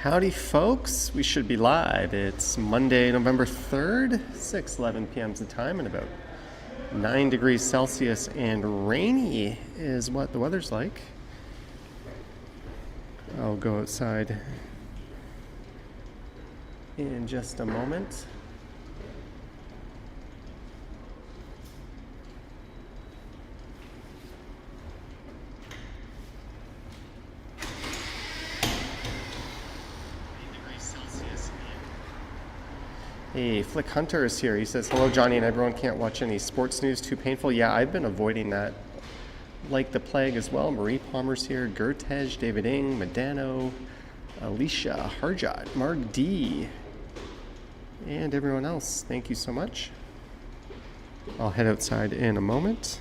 Howdy folks, we should be live. It's Monday, November 3rd, 6:11 p.m. is the time, and about 9 degrees Celsius and rainy is what the weather's like. I'll go outside in just a moment. Hey, Flick Hunter is here. He says, hello, Johnny and everyone. Can't watch any sports news. Too painful. Yeah, I've been avoiding that like the plague as well. Marie Palmer's here. Gertej, David Ing, Medano, Alicia, Harjot, Mark D, and everyone else. Thank you so much. I'll head outside in a moment.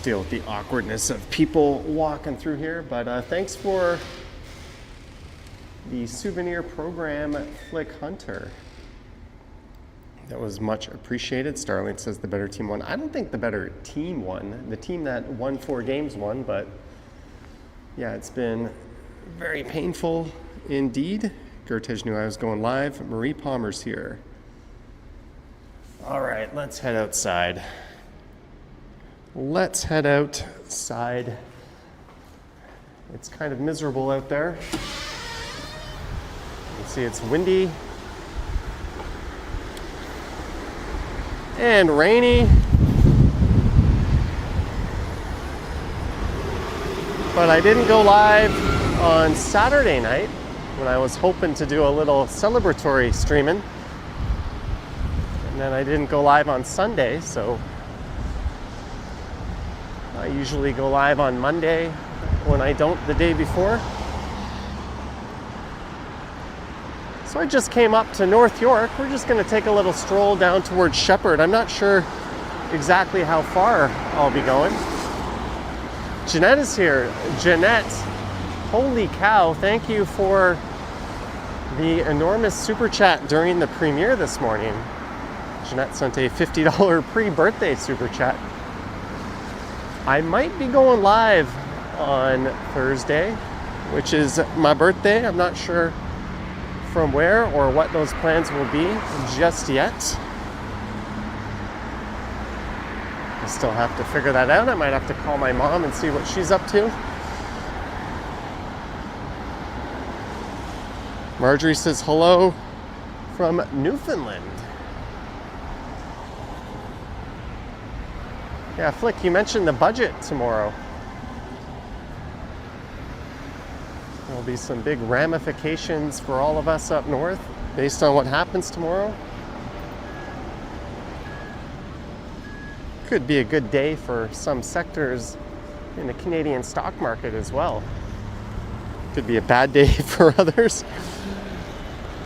Deal with the awkwardness of people walking through here, but thanks for the souvenir program, Flick Hunter. That was much appreciated. Starling says the better team won. I don't think the better team won. The team that won 4 games won, but yeah, it's been very painful indeed. Gertej knew I was going live. Marie Palmer's here. All right, let's head outside. Let's head outside. It's kind of miserable out there. You can see it's windy and rainy. But I didn't go live on Saturday night when I was hoping to do a little celebratory streaming. And then I didn't go live on Sunday, so I usually go live on Monday when I don't the day before. So I just came up to North York. We're just going to take a little stroll down towards Shepherd. I'm not sure exactly how far I'll be going. Jeanette is here. Jeanette, holy cow, thank you for the enormous super chat during the premiere this morning. Jeanette sent a $50 pre-birthday super chat. I might be going live on Thursday, which is my birthday. I'm not sure from where or what those plans will be just yet. I still have to figure that out. I might have to call my mom and see what she's up to. Marjorie says hello from Newfoundland. Yeah, Flick, you mentioned the budget tomorrow. There'll be some big ramifications for all of us up north based on what happens tomorrow. Could be a good day for some sectors in the Canadian stock market as well. Could be a bad day for others.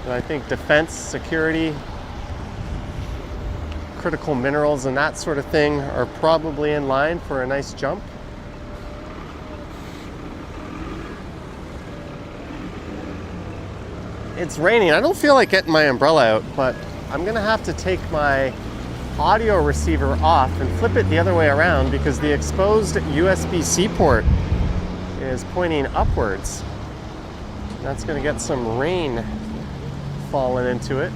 And I think defense, security, critical minerals and that sort of thing are probably in line for a nice jump. It's raining. I don't feel like getting my umbrella out, but I'm gonna have to take my audio receiver off and flip it the other way around because the exposed USB-C port is pointing upwards. That's gonna get some rain falling into it.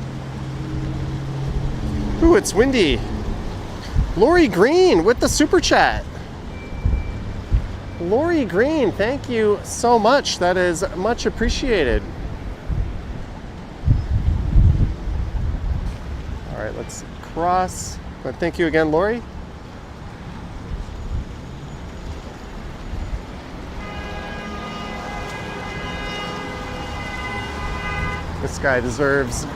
Ooh, it's windy. Lori Green with the super chat. Lori Green, thank you so much. That is much appreciated. All right, let's cross. But thank you again, Lori. This guy deserves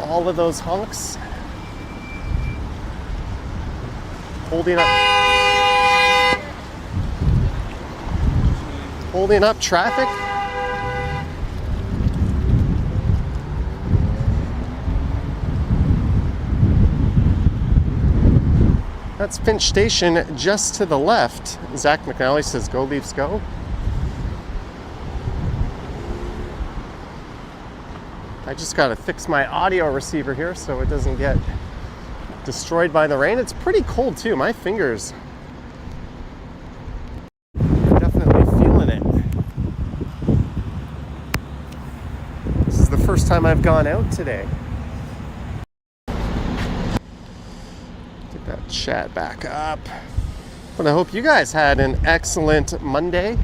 all of those honks. Holding up traffic. That's Finch Station just to the left. Zach McNally says, "Go Leafs, go." I just got to fix my audio receiver here so it doesn't get destroyed by the rain. It's pretty cold too. My fingers are definitely feeling it. This is the first time I've gone out today. Get that chat back up. But I hope you guys had an excellent Monday.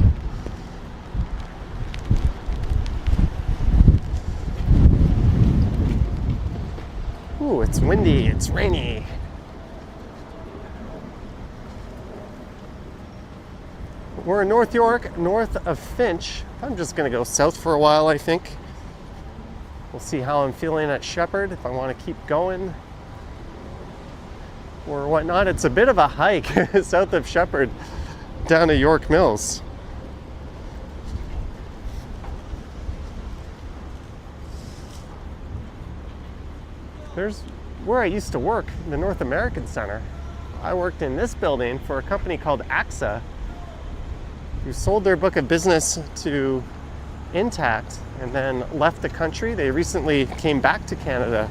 Ooh, it's windy, it's rainy. We're in North York, north of Finch. I'm just gonna go south for a while, I think. We'll see how I'm feeling at Shepherd, if I want to keep going or whatnot. It's a bit of a hike south of Shepherd down to York Mills. There's where I used to work, the North American Center. I worked in this building for a company called AXA, who sold their book of business to Intact and then left the country. They recently came back to Canada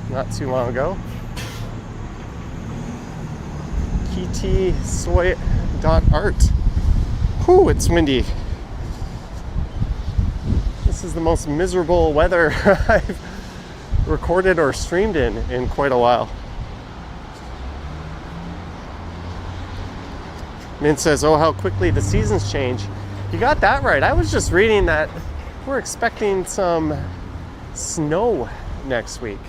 not too long ago. KTSoy.art. Whew, it's windy. This is the most miserable weather I've recorded or streamed in quite a while. Min says, "Oh, how quickly the seasons change." You got that right. I was just reading that we're expecting some snow next week.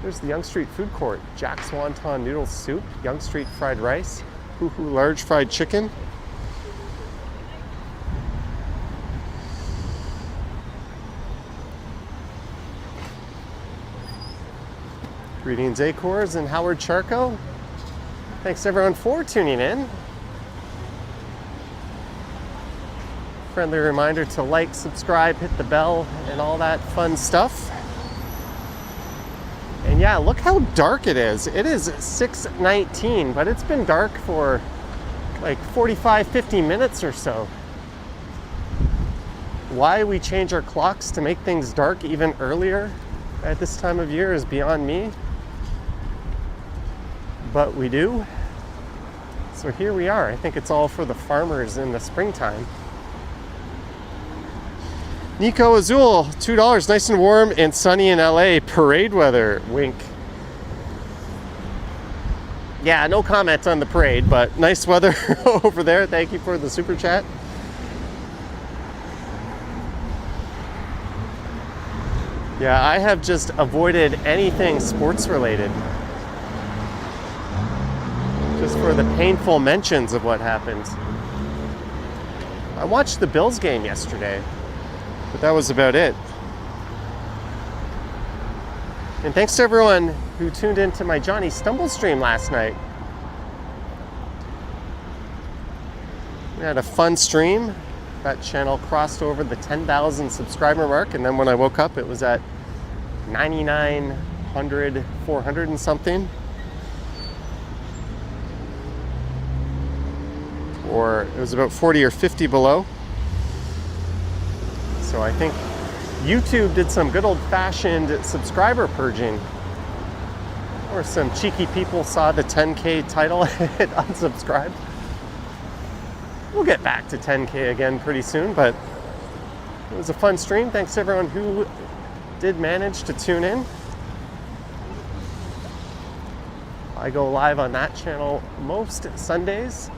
There's the Yonge Street Food Court. Jack's Wonton Noodle Soup, Yonge Street Fried Rice, Hoo Hoo Large Fried Chicken. Greetings, Acors and Howard Charco. Thanks everyone for tuning in. Friendly reminder to like, subscribe, hit the bell, and all that fun stuff. And yeah, look how dark it is. It is 6:19, but it's been dark for like 45, 50 minutes or so. Why we change our clocks to make things dark even earlier at this time of year is beyond me. But we do. So here we are. I think it's all for the farmers in the springtime. Nico Azul, $2, nice and warm and sunny in LA. Parade weather, wink. Yeah, no comment on the parade, but nice weather over there. Thank you for the super chat. Yeah, I have just avoided anything sports related. Just for the painful mentions of what happened. I watched the Bills game yesterday, but that was about it. And thanks to everyone who tuned into my Johnny Stumble stream last night. We had a fun stream. That channel crossed over the 10,000 subscriber mark, and then when I woke up, it was at 9,900, 400 and something. Or it was about 40 or 50 below. So I think YouTube did some good old-fashioned subscriber purging. Or some cheeky people saw the 10K title and unsubscribed. We'll get back to 10K again pretty soon, but it was a fun stream. Thanks to everyone who did manage to tune in. I go live on that channel most Sundays.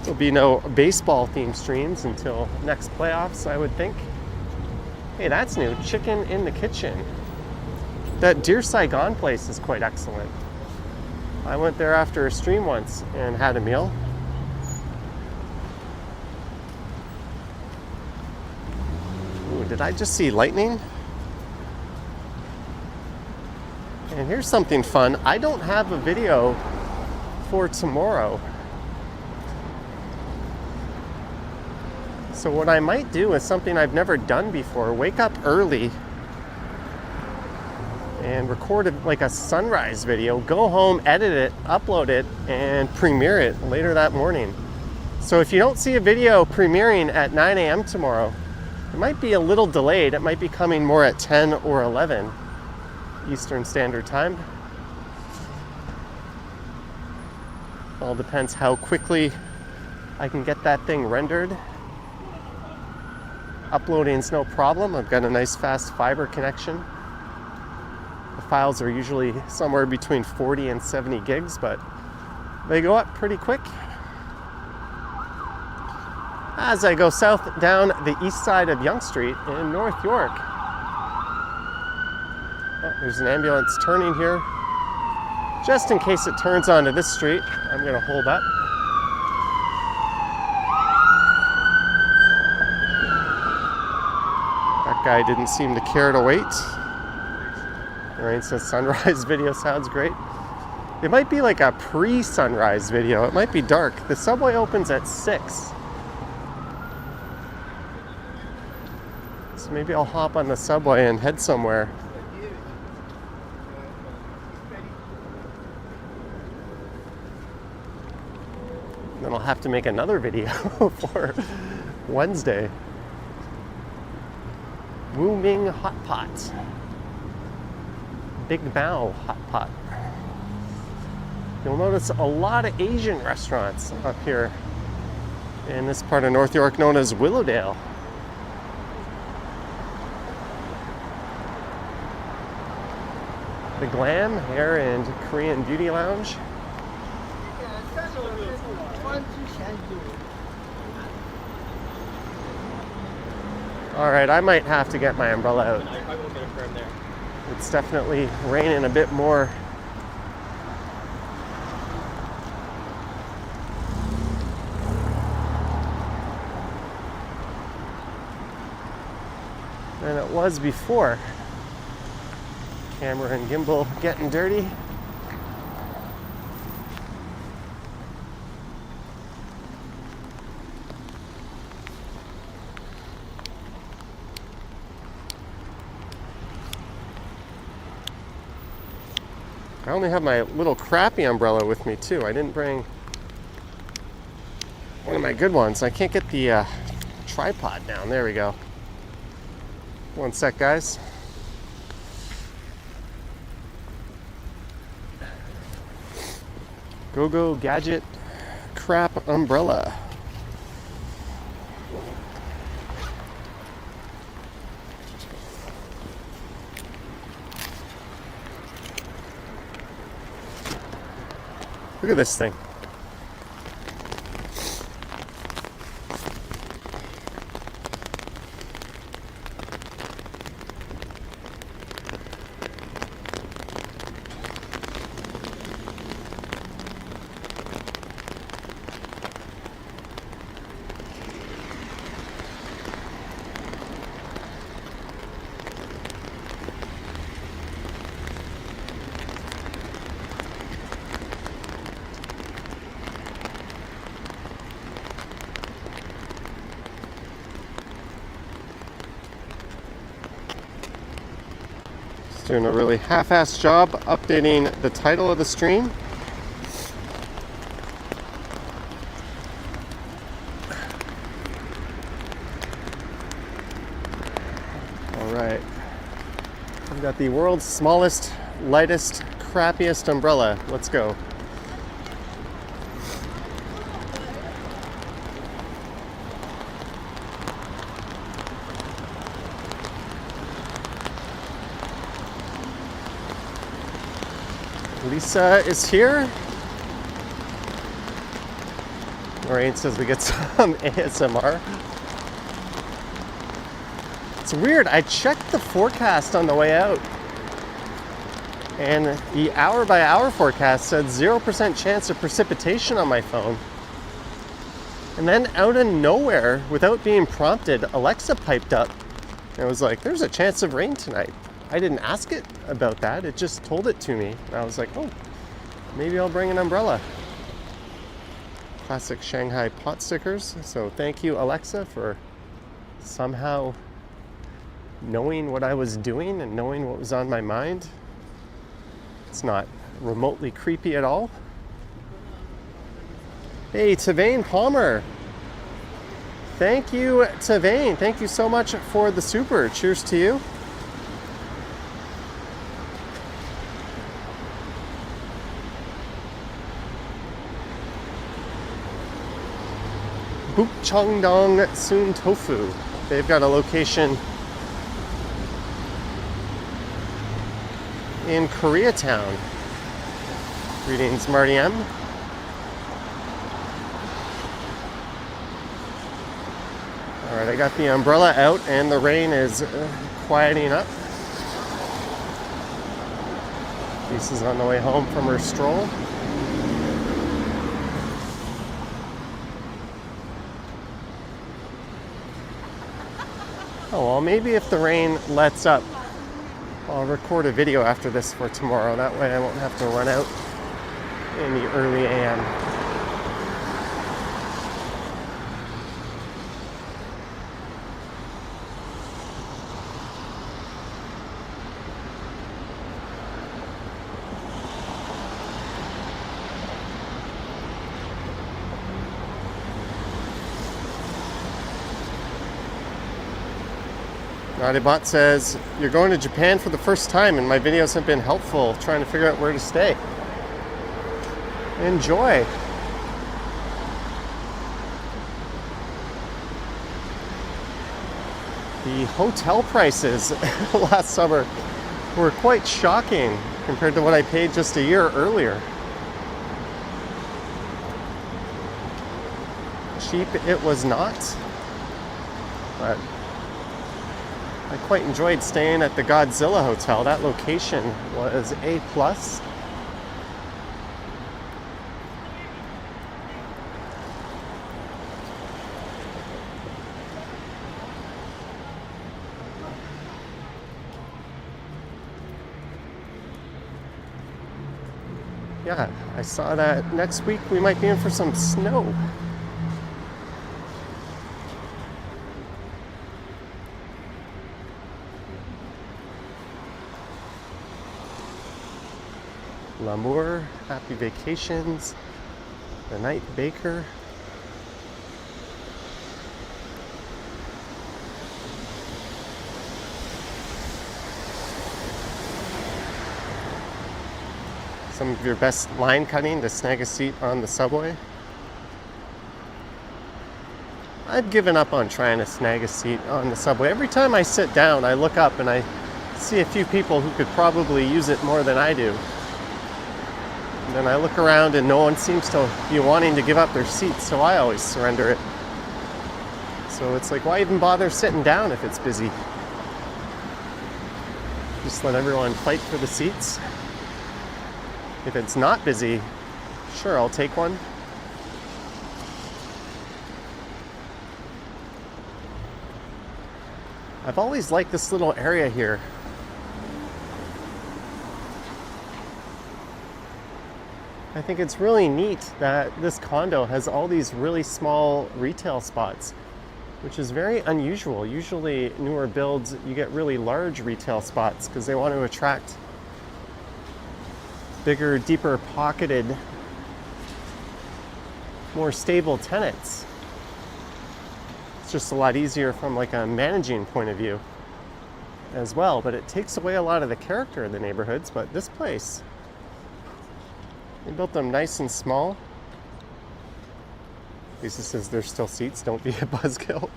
There'll be no baseball themed streams until next playoffs, I would think. Hey, that's new. Chicken in the kitchen. That Deer Saigon place is quite excellent. I went there after a stream once and had a meal. Ooh, did I just see lightning? And here's something fun. I don't have a video for tomorrow. So what I might do is something I've never done before. Wake up early and record like a sunrise video, go home, edit it, upload it, and premiere it later that morning. So if you don't see a video premiering at 9 a.m. tomorrow, it might be a little delayed. It might be coming more at 10 or 11 Eastern Standard Time. All depends how quickly I can get that thing rendered. Uploading's no problem. I've got a nice fast fiber connection. The files are usually somewhere between 40 and 70 gigs, but they go up pretty quick. As I go south down the east side of Yonge Street in North York. Oh, there's an ambulance turning here. Just in case it turns onto this street, I'm going to hold up. That guy didn't seem to care to wait. Lorraine says sunrise video sounds great. It might be like a pre-sunrise video. It might be dark. The subway opens at 6. So maybe I'll hop on the subway and head somewhere. Then I'll have to make another video for Wednesday. Wu Ming Hot Pot. Big Bao Hot Pot. You'll notice a lot of Asian restaurants up here in this part of North York known as Willowdale. The Glam Hair and Korean Beauty Lounge. Alright, I might have to get my umbrella out. I won't get it from there. It's definitely raining a bit more. Than it was before. Camera and gimbal getting dirty. I only have my little crappy umbrella with me too. I didn't bring one of my good ones. I can't get the tripod down. There we go. One sec, guys. Go Gadget crap umbrella. Look at this thing. Doing a really half-assed job updating the title of the stream. All right. I've got the world's smallest, lightest, crappiest umbrella. Let's go. Lisa is here. Lorraine says we get some ASMR. It's weird. I checked the forecast on the way out, and the hour-by-hour forecast said 0% chance of precipitation on my phone. And then out of nowhere, without being prompted, Alexa piped up and was like, "There's a chance of rain tonight." I didn't ask it about that. It just told it to me. And I was like, oh, maybe I'll bring an umbrella. Classic Shanghai pot stickers. So thank you, Alexa, for somehow knowing what I was doing and knowing what was on my mind. It's not remotely creepy at all. Hey, Tavane Palmer. Thank you, Tavane. Thank you so much for the super. Cheers to you. Bukchongdong Soon Tofu. They've got a location in Koreatown. Greetings, Marty M. All right, I got the umbrella out and the rain is quieting up. Lisa's on the way home from her stroll. Oh, well, maybe if the rain lets up, I'll record a video after this for tomorrow. That way I won't have to run out in the early AM. Nadibot says, you're going to Japan for the first time and my videos have been helpful trying to figure out where to stay. Enjoy. The hotel prices last summer were quite shocking compared to what I paid just a year earlier. Cheap it was not, but I quite enjoyed staying at the Godzilla Hotel. That location was A+. Yeah, I saw that next week we might be in for some snow. L'amour, happy vacations, the night baker. Some of your best line cutting to snag a seat on the subway. I've given up on trying to snag a seat on the subway. Every time I sit down, I look up and I see a few people who could probably use it more than I do. And then I look around and no one seems to be wanting to give up their seats, so I always surrender it. So it's like, why even bother sitting down if it's busy? Just let everyone fight for the seats. If it's not busy, sure, I'll take one. I've always liked this little area here. I think it's really neat that this condo has all these really small retail spots, which is very unusual. Usually newer builds, you get really large retail spots because they want to attract bigger, deeper pocketed, more stable tenants. It's just a lot easier from like a managing point of view as well, but it takes away a lot of the character of the neighborhoods. But this place, they built them nice and small. Lisa says there's still seats, don't be a buzzkill.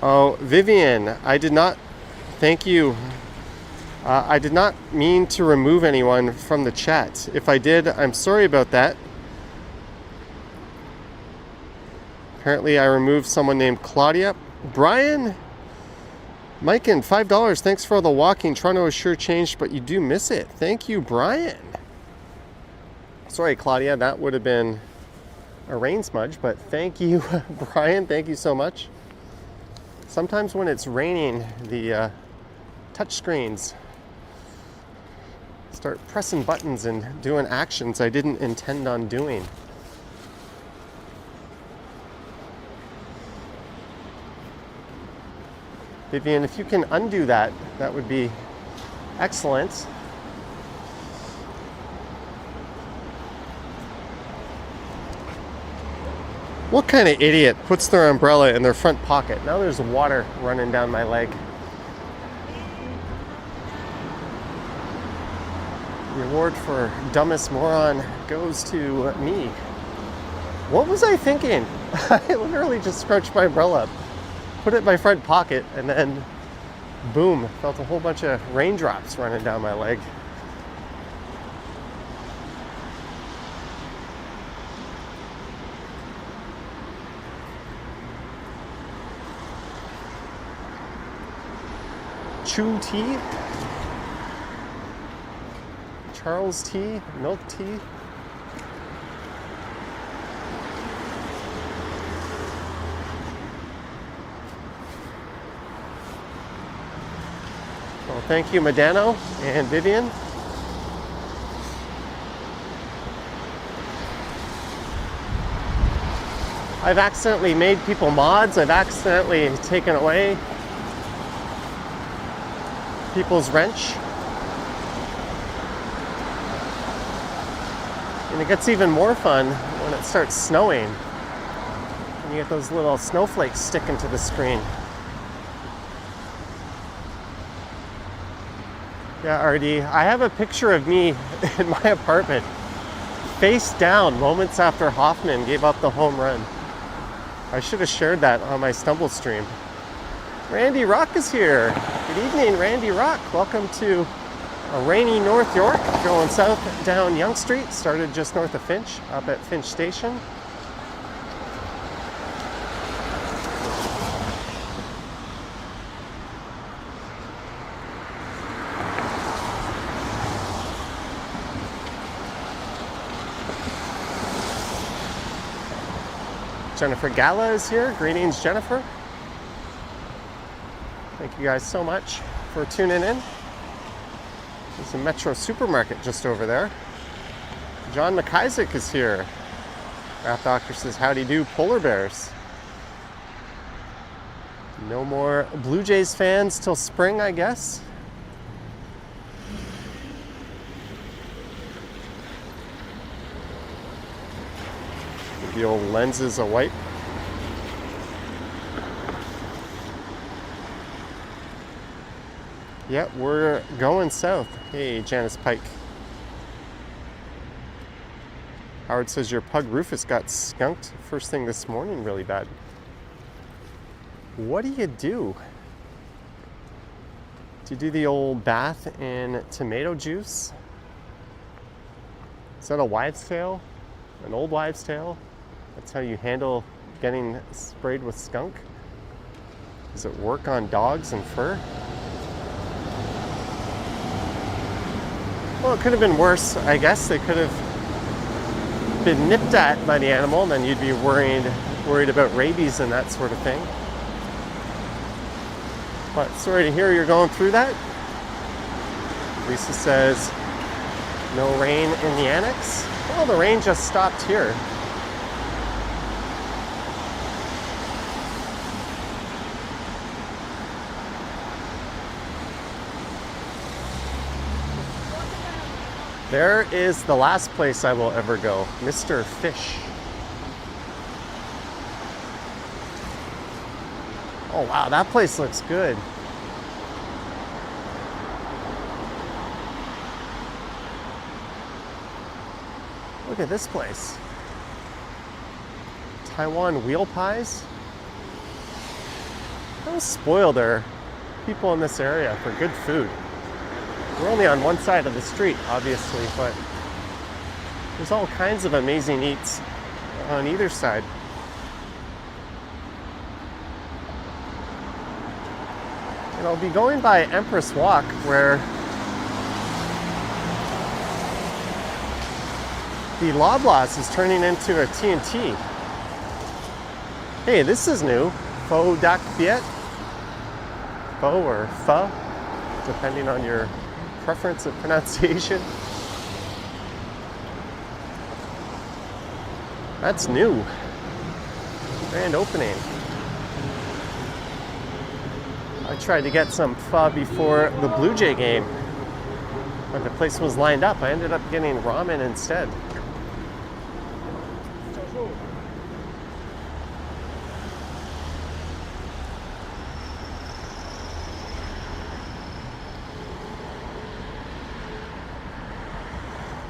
Oh, Vivian, I did not, thank you. I did not mean to remove anyone from the chat. If I did, I'm sorry about that. Apparently I removed someone named Claudia. Brian Miken, $5. Thanks for all the walking. Toronto is sure changed, but you do miss it. Thank you, Brian. Sorry, Claudia, that would have been a rain smudge, but thank you, Brian. Thank you so much. Sometimes when it's raining, the touch screens start pressing buttons and doing actions I didn't intend on doing. Vivian, if you can undo that, that would be excellent. What kind of idiot puts their umbrella in their front pocket? Now there's water running down my leg. The award for dumbest moron goes to me. What was I thinking? I literally just scrunched my umbrella up, put it in my front pocket, and then boom, felt a whole bunch of raindrops running down my leg. Chew tea, Charles tea, milk tea. Well, thank you, Medano and Vivian. I've accidentally made people mods. I've accidentally taken away people's wrench. And it gets even more fun when it starts snowing. And you get those little snowflakes sticking to the screen. Yeah, RD, I have a picture of me in my apartment, face down, moments after Hoffman gave up the home run. I should have shared that on my Stumble stream. Randy Rock is here. Good evening, Randy Rock. Welcome to a rainy North York, going south down Yonge Street. Started just north of Finch, up at Finch Station. Jennifer Gala is here. Greetings, Jennifer. Thank you guys so much for tuning in. There's a Metro supermarket just over there. John McIsaac is here. Rap Doctor says, howdy do, polar bears. No more Blue Jays fans till spring, I guess. Give the old lenses a wipe. Yep, we're going south. Hey, Janice Pike. Howard says your pug Rufus got skunked first thing this morning really bad. What do you do? Do you do the old bath in tomato juice? Is that a wives' tale? An old wives' tale? That's how you handle getting sprayed with skunk? Does it work on dogs and fur? Well, it could have been worse, I guess. They could have been nipped at by the animal, and then you'd be worried about rabies and that sort of thing. But sorry to hear you're going through that. Lisa says, no rain in the annex. Well, the rain just stopped here. There is the last place I will ever go, Mr. Fish. Oh wow, that place looks good. Look at this place. Taiwan wheel pies. How spoiled are people in this area for good food? We're only on one side of the street, obviously, but there's all kinds of amazing eats on either side. And I'll be going by Empress Walk, where the Loblaws is turning into a T&T. Hey, this is new. Pho Dak Viet. Pho or pho, depending on your preference of pronunciation. That's new. Grand opening. I tried to get some pho before the Blue Jay game, but the place was lined up. I ended up getting ramen instead.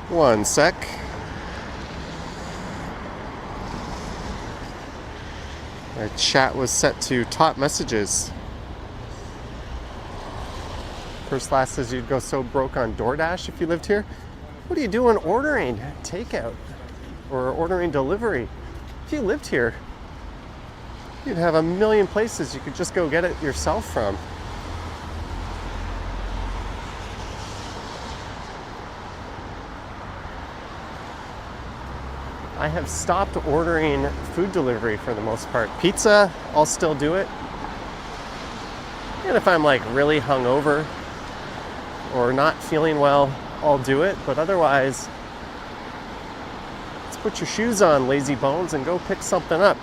One sec. My chat was set to top messages. First Class says you'd go so broke on DoorDash if you lived here. What are you doing ordering takeout or ordering delivery? If you lived here, you'd have a million places you could just go get it yourself from. I have stopped ordering food delivery for the most part. Pizza, I'll still do it. And if I'm like really hungover or not feeling well, I'll do it. But otherwise, let's put your shoes on, lazy bones, and go pick something up.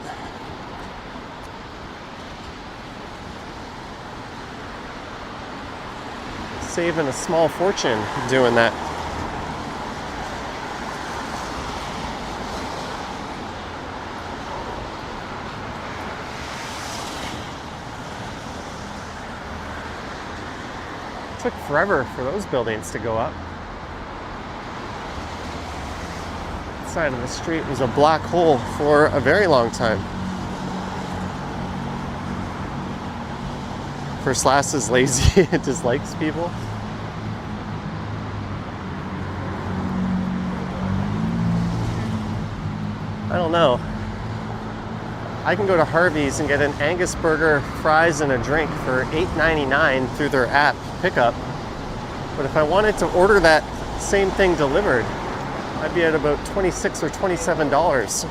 Saving a small fortune doing that. Took forever for those buildings to go up. The side of the street was a black hole for a very long time. First Class is lazy, it dislikes people. I don't know. I can go to Harvey's and get an Angus burger, fries, and a drink for $8.99 through their app pickup. But if I wanted to order that same thing delivered, I'd be at about $26 or $27,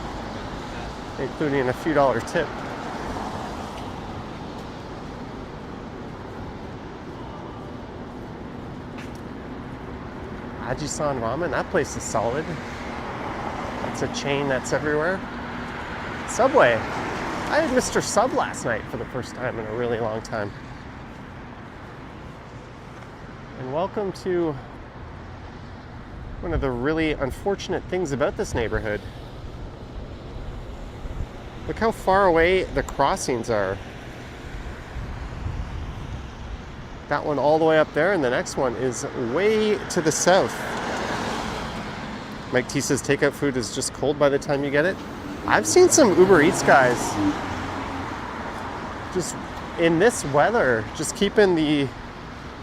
including a few dollar tip. Ajisan Ramen, that place is solid. That's a chain that's everywhere. Subway. I had Mr. Sub last night for the first time in a really long time. And welcome to one of the really unfortunate things about this neighborhood. Look how far away the crossings are. That one all the way up there, and the next one is way to the south. Mike T says takeout food is just cold by the time you get it. I've seen some Uber Eats guys just in this weather, just keeping the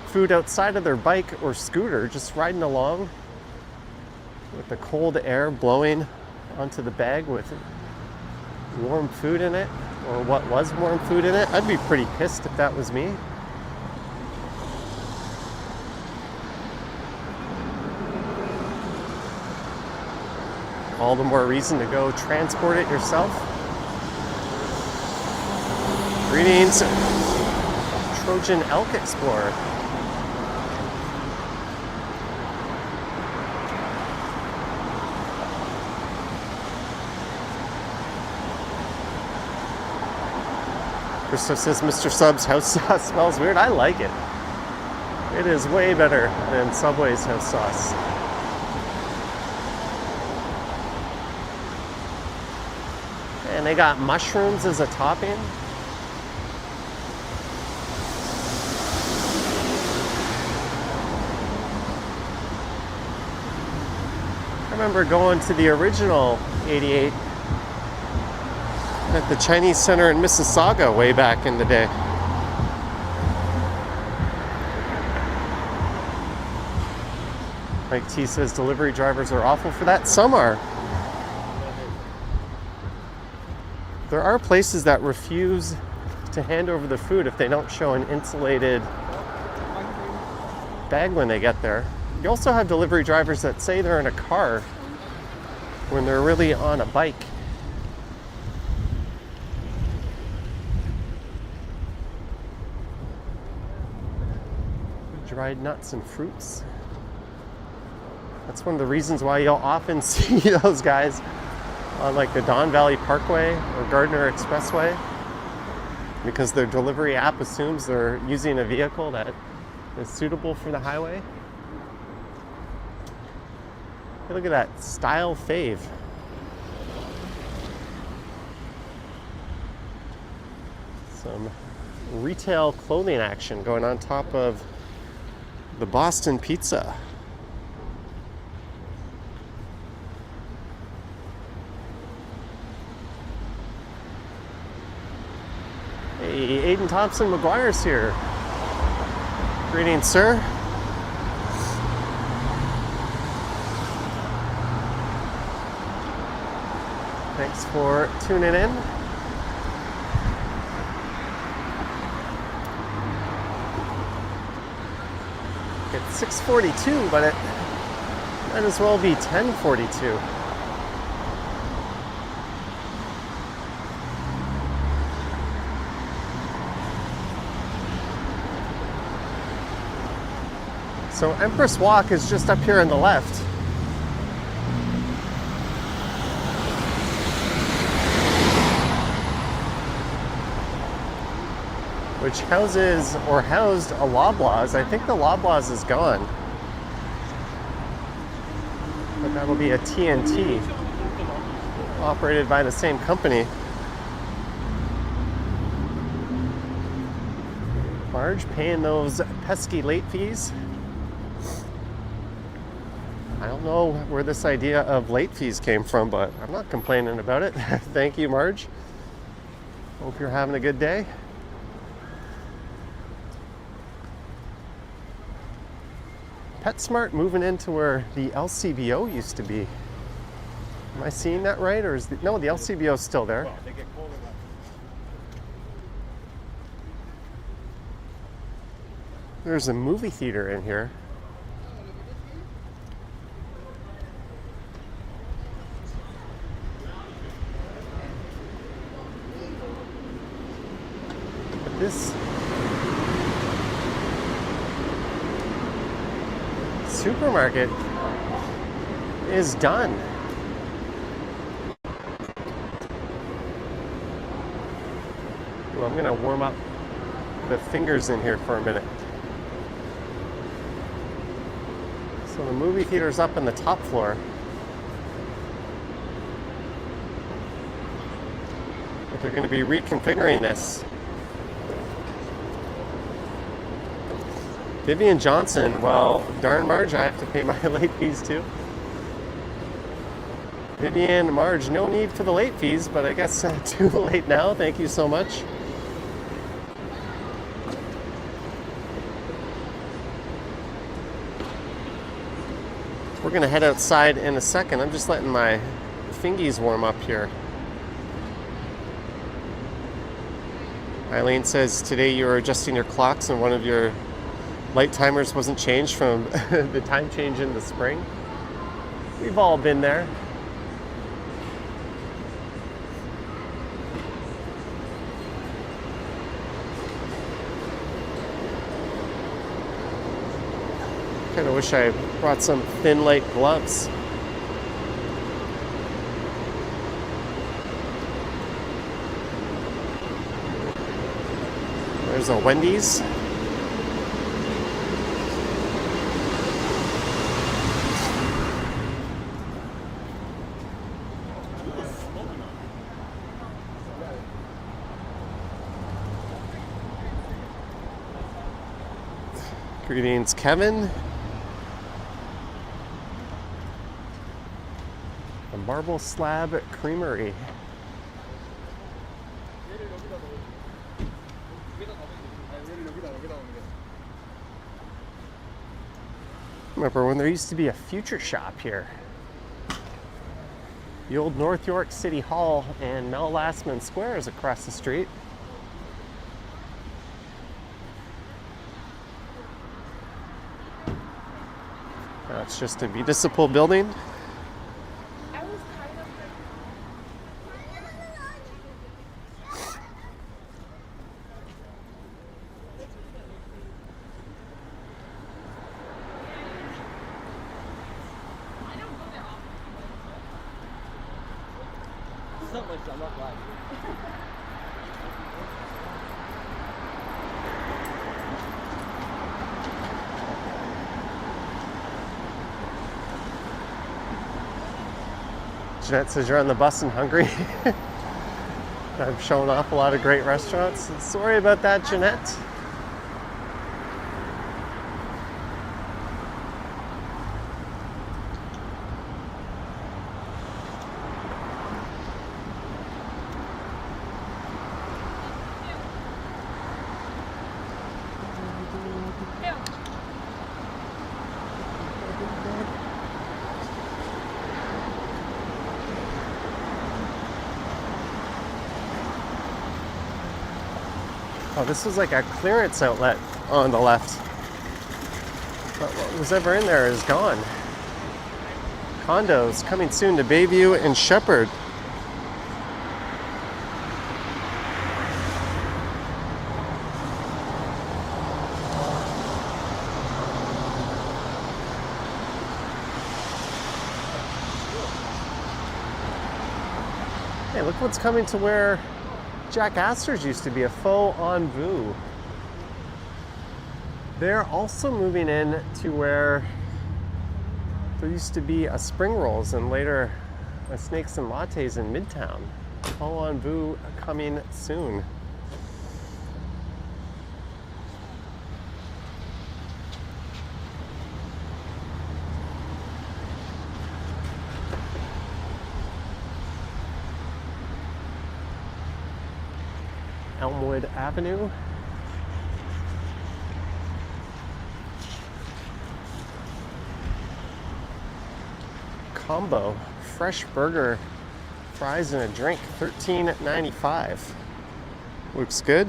food outside of their bike or scooter, just riding along with the cold air blowing onto the bag with warm food in it, or what was warm food in it. I'd be pretty pissed if that was me. All the more reason to go transport it yourself. Greetings, Trojan Elk Explorer. Christoph says Mr. Sub's house sauce smells weird. I like it. It is way better than Subway's house sauce. And they got mushrooms as a topping. I remember going to the original 88 at the Chinese Center in Mississauga way back in the day. Mike T says delivery drivers are awful for that. Some are. There are places that refuse to hand over the food if they don't show an insulated bag when they get there. You also have delivery drivers that say they're in a car when they're really on a bike. Dried nuts and fruits. That's one of the reasons why you'll often see those guys on like the Don Valley Parkway or Gardner Expressway because their delivery app assumes they're using a vehicle that is suitable for the highway. Hey, look at that, style fave. Some retail clothing action going on top of the Boston Pizza. Hey, Aiden Thompson McGuire's here. Greetings, sir. Thanks for tuning in. It's 6:42, but it might as well be 10:42. So Empress Walk is just up here on the left. Which houses or housed a Loblaws. I think the Loblaws is gone. But that'll be a TNT operated by the same company. Marge paying those pesky late fees. I don't know where this idea of late fees came from, but I'm not complaining about it. Thank you, Marge. Hope you're having a good day. PetSmart moving into where the LCBO used to be. Am I seeing that right, or is no, the LCBO is still there? There's a movie theater in here. But this supermarket is done. Well, I'm gonna warm up the fingers in here for a minute. So the movie theater's up on the top floor. But they're gonna be reconfiguring this. Vivian Johnson, well, darn Marge, I have to pay my late fees too. Vivian, Marge, no need for the late fees, but I guess too late now. Thank you so much. We're gonna head outside in a second. I'm just letting my fingies warm up here. Eileen says today you were adjusting your clocks and one of your light timers wasn't changed from the time change in the spring. We've all been there. Kind of wish I brought some thin light gloves. There's a Wendy's. Greetings, Kevin. The Marble Slab Creamery. Remember when there used to be a Future Shop here? The old North York City Hall and Mel Lastman Square is across the street. Now it's just a municipal building. Jeanette says you're on the bus and hungry. I'm showing off a lot of great restaurants. Sorry about that, Jeanette. Oh, this was like a clearance outlet on the left. But what was ever in there is gone. Condos coming soon to Bayview and Shepherd. Hey, look what's coming to where Jack Astor's used to be, a faux en vue. They're also moving in to where there used to be a Spring Rolls and later a Snakes and Lattes in Midtown. Faux en vue coming soon. Elmwood Avenue. Combo, fresh burger, fries and a drink, $13.95. Looks good.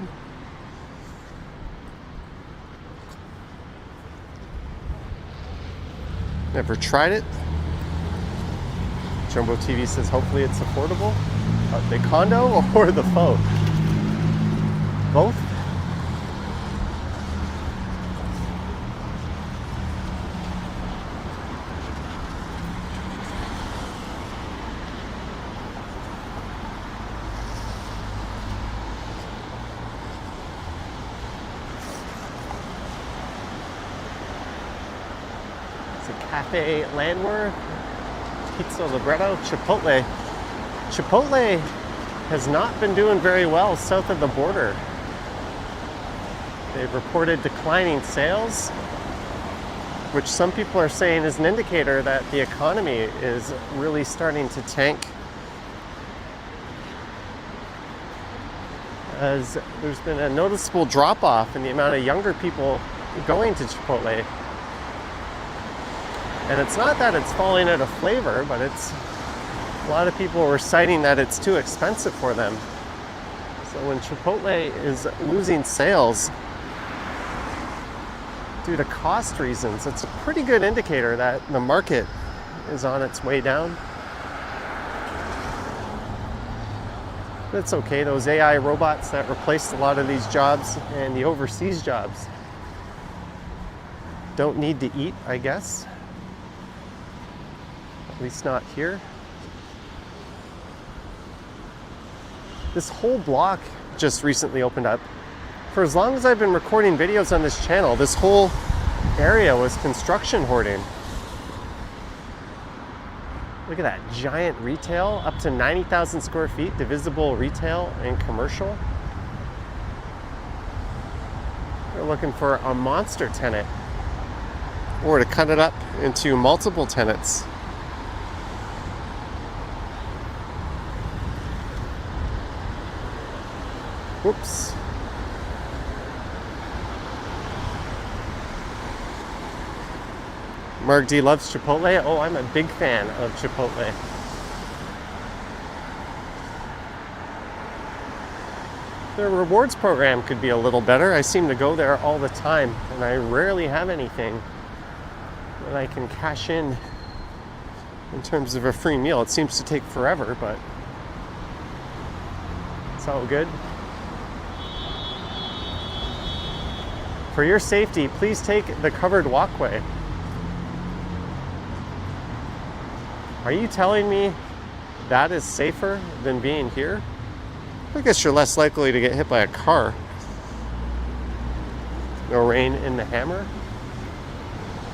Never tried it. Jumbo TV says hopefully it's affordable. The condo or the faux? Both? It's a Cafe Landwehr, Pizza Libretto, Chipotle. Chipotle has not been doing very well south of the border. They've reported declining sales, which some people are saying is an indicator that the economy is really starting to tank, as there's been a noticeable drop-off in the amount of younger people going to Chipotle. And it's not that it's falling out of flavor, but it's a lot of people were citing that it's too expensive for them. So when Chipotle is losing sales due to cost reasons, it's a pretty good indicator that the market is on its way down. That's okay, those AI robots that replaced a lot of these jobs and the overseas jobs don't need to eat, I guess. At least not here. This whole block just recently opened up. For as long as I've been recording videos on this channel, this whole area was construction hoarding. Look at that giant retail, up to 90,000 square feet, divisible retail and commercial. They're looking for a monster tenant or to cut it up into multiple tenants. Whoops. Mark D loves Chipotle. Oh, I'm a big fan of Chipotle. Their rewards program could be a little better. I seem to go there all the time, and I rarely have anything that I can cash in terms of a free meal. It seems to take forever, but it's all good. For your safety, please take the covered walkway. Are you telling me that is safer than being here? I guess you're less likely to get hit by a car. No rain in the hammer.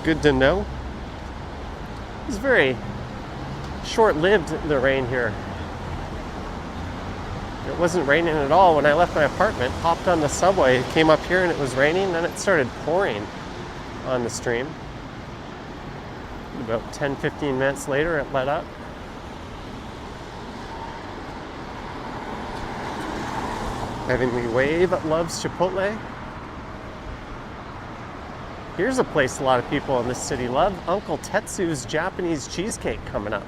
Good to know. It's very short-lived, the rain here. It wasn't raining at all when I left my apartment, hopped on the subway, came up here and it was raining, then it started pouring on the stream. About 10-15 minutes later, it let up. Heavenly Wave loves Chipotle. Here's a place a lot of people in this city love, Uncle Tetsu's Japanese cheesecake coming up.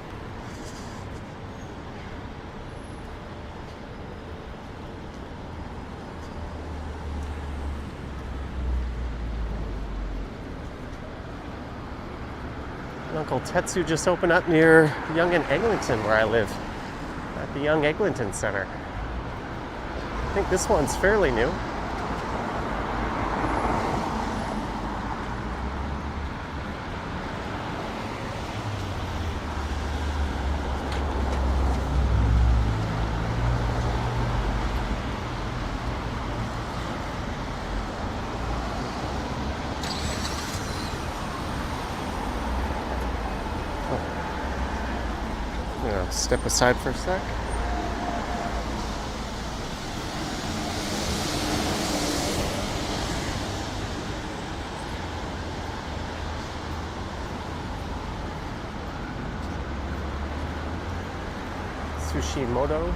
Uncle Tetsu just opened up near Yonge and Eglinton, where I live, at the Yonge Eglinton Center. I think this one's fairly new. Step aside for a sec. Sushimoto.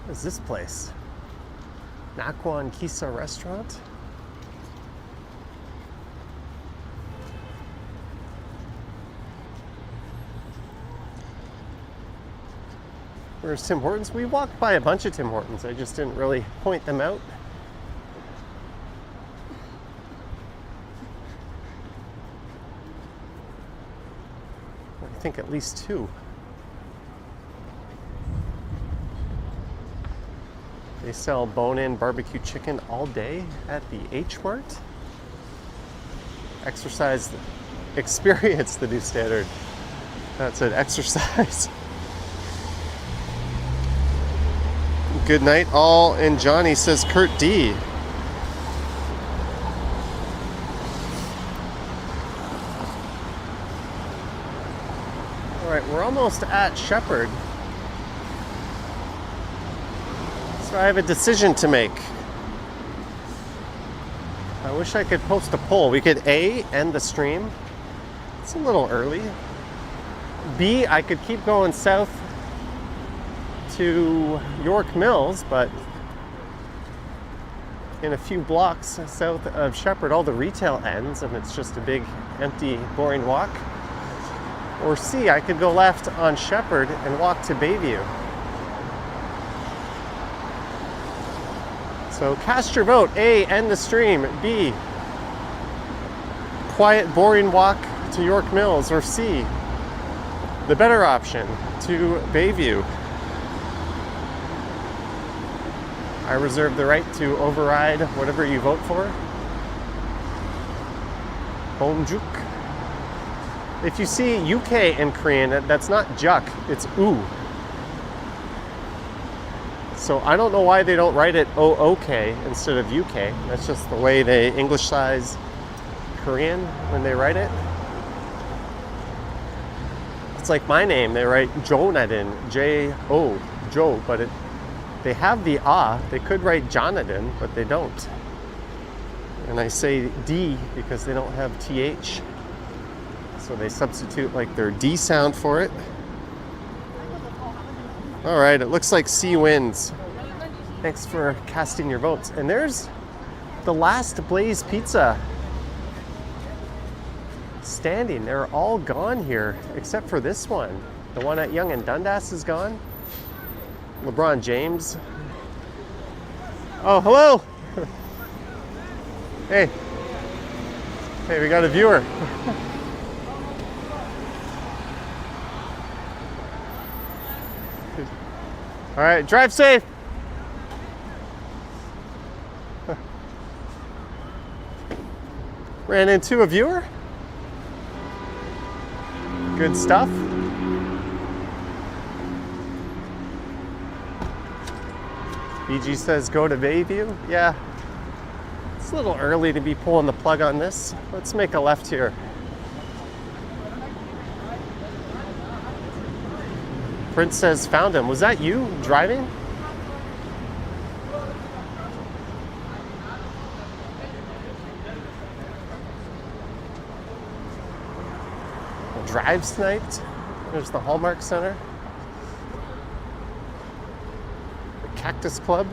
What is this place? Nakwan Kisa Restaurant? Where's Tim Hortons? We walked by a bunch of Tim Hortons. I just didn't really point them out. I think at least two. They sell bone-in barbecue chicken all day at the H Mart. Exercise, experience the new standard. That's an exercise. Good night, all, and Johnny, says Kurt D. All right, we're almost at Shepherd. So I have a decision to make. I wish I could post a poll. We could A, end the stream. It's a little early. B, I could keep going south to York Mills, but in a few blocks south of Shepherd, all the retail ends and it's just a big, empty, boring walk. Or C, I could go left on Shepherd and walk to Bayview. So cast your vote. A, end the stream. B, quiet, boring walk to York Mills. Or C, the better option, to Bayview. I reserve the right to override whatever you vote for. Bonjuk. If you see UK in Korean, that's not juk, it's oo. So I don't know why they don't write it O-O-K instead of UK. That's just the way they English-size Korean when they write it. It's like my name, they write Jonathan, J-O, Joe, but they have the ah. They could write Jonathan, but they don't. And I say D because they don't have TH. So they substitute like their D sound for it. All right, it looks like C wins. Thanks for casting your votes. And there's the last Blaze Pizza standing. They're all gone here, except for this one. The one at Yonge and Dundas is gone. LeBron James. Oh, hello. Hey. Hey, we got a viewer. All right, drive safe. Ran into a viewer. Good stuff. BG says go to Bayview. Yeah, it's a little early to be pulling the plug on this. Let's make a left here. Prince says found him. Was that you driving? Drive sniped. There's the Hallmark Center. The Cactus Club.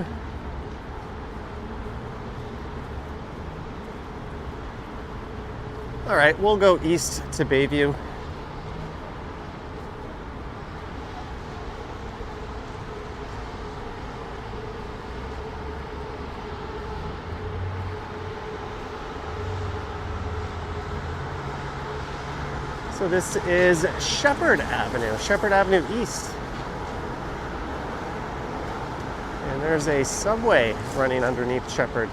All right, we'll go east to Bayview. So this is Shepherd Avenue East. And there's a subway running underneath Shepherd.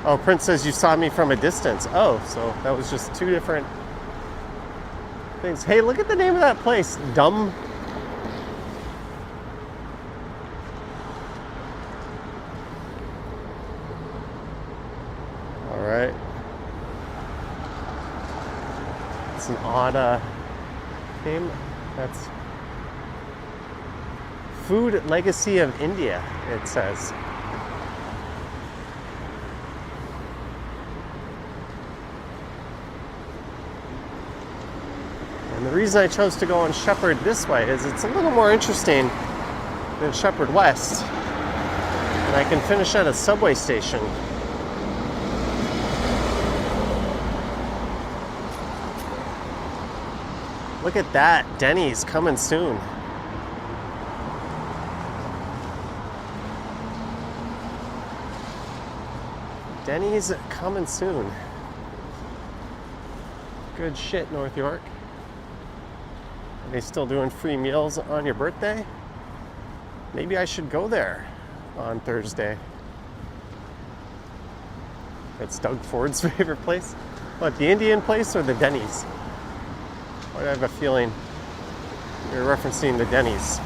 Oh, Prince says you saw me from a distance. Oh, so that was just two different things. Hey, look at the name of that place. Dumb. All right. It's an odd name. That's Food Legacy of India, it says. And the reason I chose to go on Shepherd this way is it's a little more interesting than Shepherd West. And I can finish at a subway station. Look at that, Denny's coming soon. Denny's coming soon. Good shit, North York. Are they still doing free meals on your birthday? Maybe I should go there on Thursday. That's Doug Ford's favorite place. What, the Indian place or the Denny's? I have a feeling you're referencing the Denny's.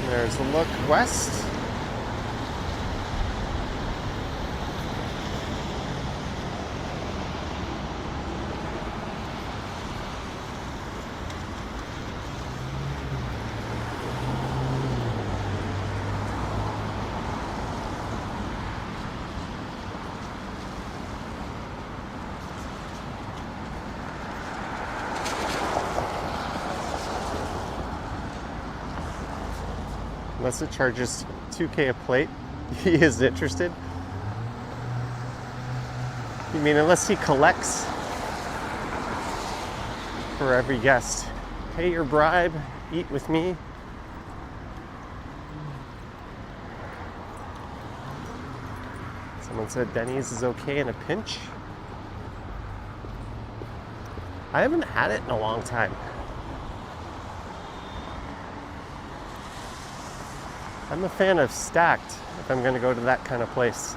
There's a look west. Unless it charges $2K a plate, he is interested. You mean unless he collects for every guest? Pay your bribe, eat with me. Someone said Denny's is okay in a pinch. I haven't had it in a long time. I'm a fan of stacked if I'm going to go to that kind of place.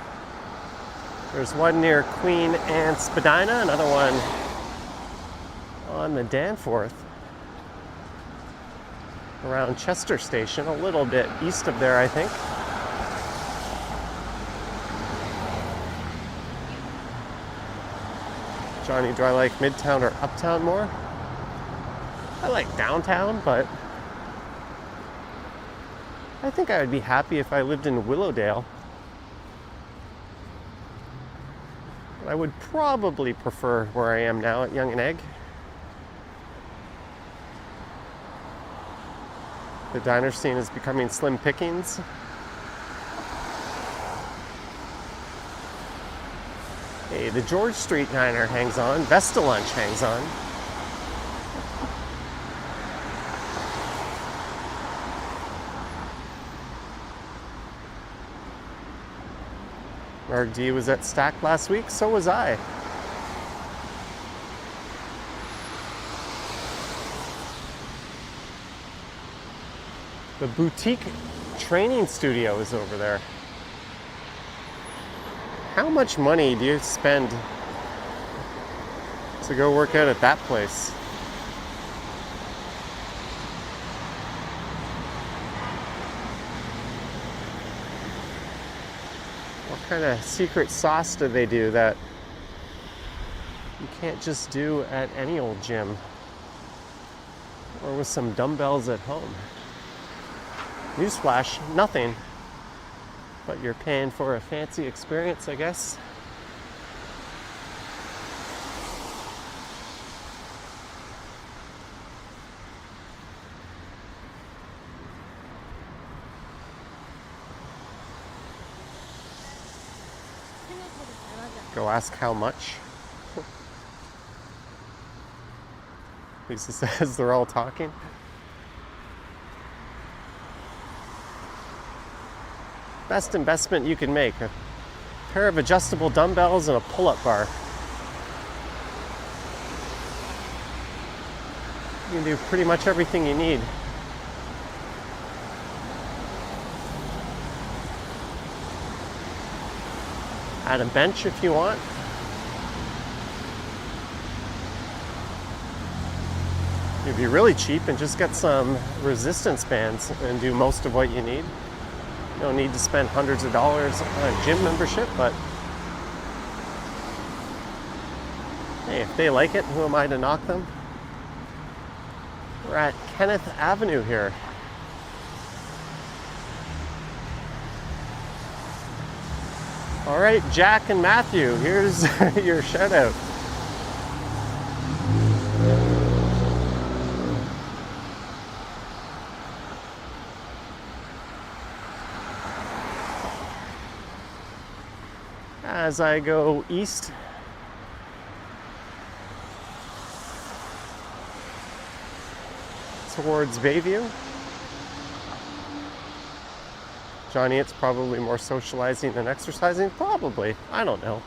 There's one near Queen and Spadina, another one on the Danforth around Chester Station, a little bit east of there, I think. Johnny, do I like Midtown or Uptown more? I like downtown, but I think I would be happy if I lived in Willowdale. I would probably prefer where I am now at Young and Egg. The diner scene is becoming slim pickings. Hey, the George Street Diner hangs on. Vesta Lunch hangs on. Mark D was at Stack last week, so was I. The boutique training studio is over there. How much money do you spend to go work out at that place? What kind of secret sauce do they do that you can't just do at any old gym or with some dumbbells at home? Newsflash, nothing. But you're paying for a fancy experience, I guess. Go ask how much. Lisa says they're all talking. Best investment you can make. A pair of adjustable dumbbells and a pull-up bar. You can do pretty much everything you need. Add a bench if you want. You'd be really cheap and just get some resistance bands and do most of what you need. You don't need to spend hundreds of dollars on a gym membership, but hey, if they like it, who am I to knock them? We're at Kenneth Avenue here. All right, Jack and Matthew, here's your shout out. As I go east towards Bayview. Johnny, it's probably more socializing than exercising. Probably. I don't know.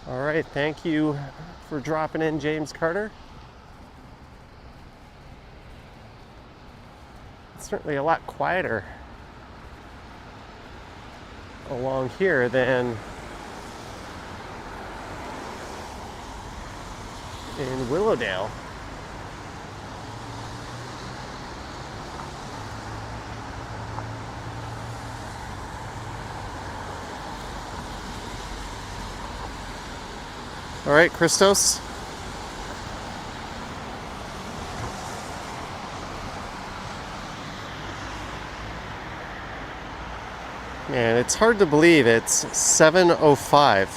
All right. Thank you for dropping in, James Carter. It's certainly a lot quieter along here than in Willowdale. All right, Christos. Man, it's hard to believe it's 7:05.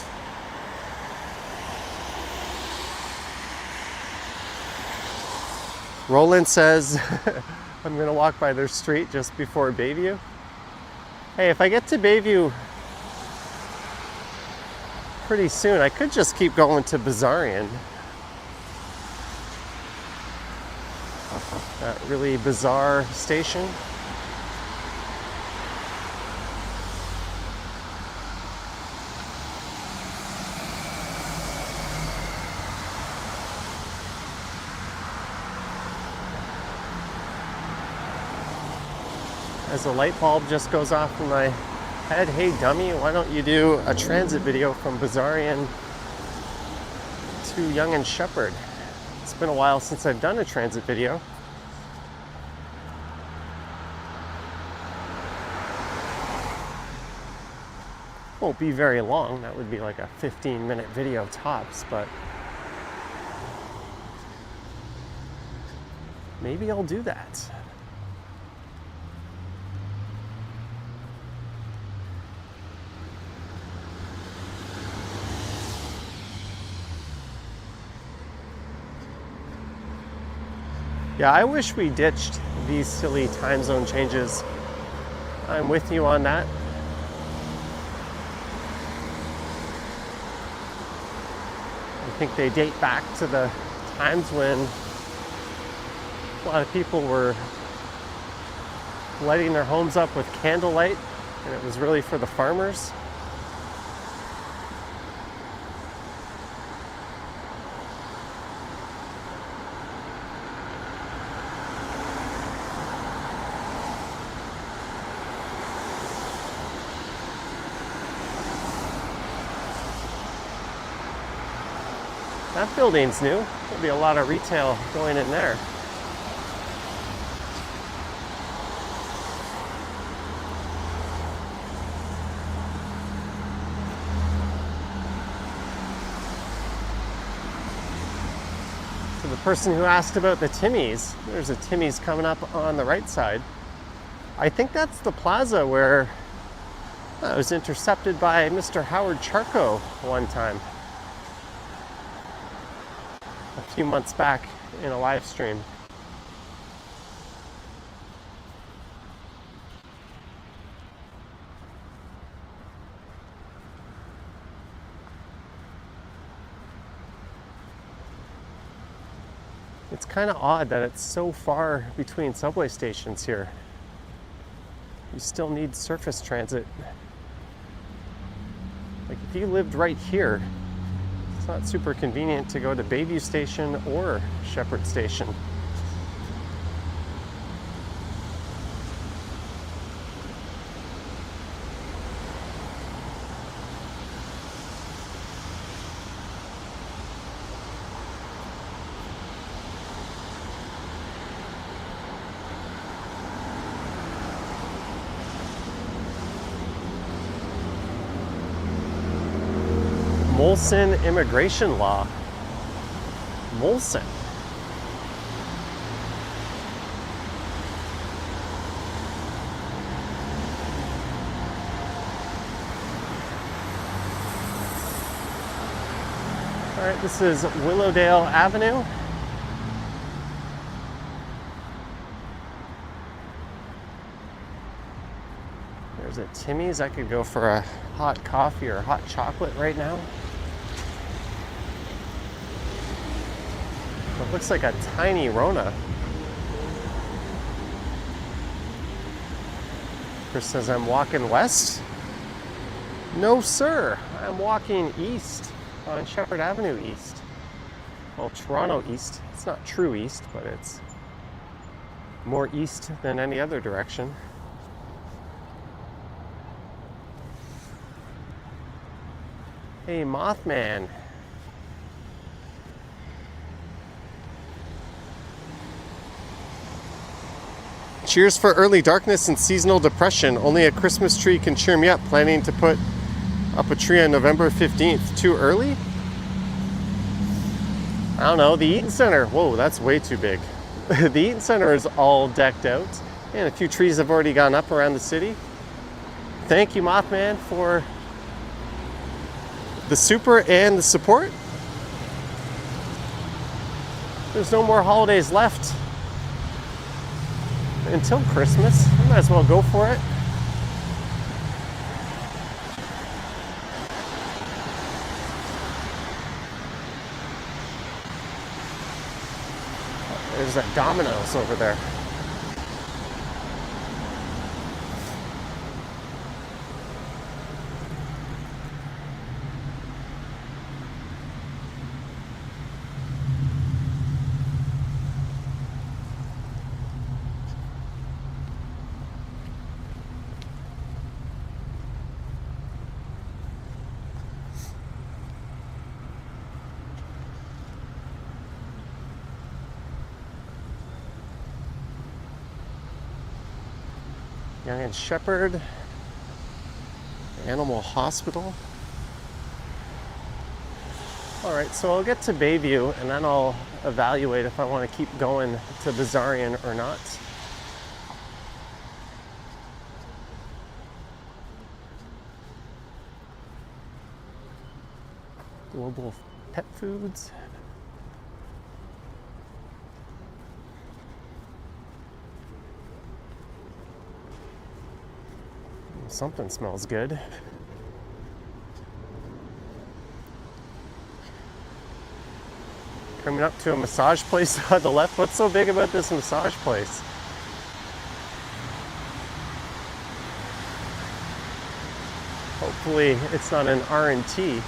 Roland says I'm gonna walk by their street just before Bayview. Hey, if I get to Bayview pretty soon, I could just keep going to Bessarion. That really bizarre station. As the light bulb just goes off in my head, hey dummy, why don't you do a transit video from Bessarion to Yonge and Sheppard? It's been a while since I've done a transit video. Won't be very long, that would be like a 15-minute video tops, but maybe I'll do that. Yeah, I wish we ditched these silly time zone changes. I'm with you on that. I think they date back to the times when a lot of people were lighting their homes up with candlelight, and it was really for the farmers. That building's new. There'll be a lot of retail going in there. So the person who asked about the Timmy's, there's a Timmy's coming up on the right side. I think that's the plaza where I was intercepted by Mr. Howard Charco one time. A few months back in a live stream. It's kind of odd that it's so far between subway stations here. You still need surface transit. Like if you lived right here, it's not super convenient to go to Bayview Station or Shepherd Station. Molson immigration law. Molson. All right, this is Willowdale Avenue. There's a Timmy's. I could go for a hot coffee or hot chocolate right now. It looks like a tiny Rona. Chris says I'm walking west. No, sir. I'm walking east on Shepherd Avenue East. Well, Toronto East. It's not true east, but it's more east than any other direction. Hey, Mothman. Cheers for early darkness and seasonal depression. Only a Christmas tree can cheer me up. Planning to put up a tree on November 15th. Too early? I don't know. The Eaton Center. Whoa, that's way too big. The Eaton Center is all decked out. And a few trees have already gone up around the city. Thank you, Mothman, for the super and the support. There's no more holidays left until Christmas. I might as well go for it. There's that Domino's over there. Young and Shepherd Animal Hospital. All right, so I'll get to Bayview and then I'll evaluate if I want to keep going to Bessarion or not. Global Pet Foods. something smells good. Coming up to a massage place on the left. What's so big about this massage place? Hopefully it's not an R&T.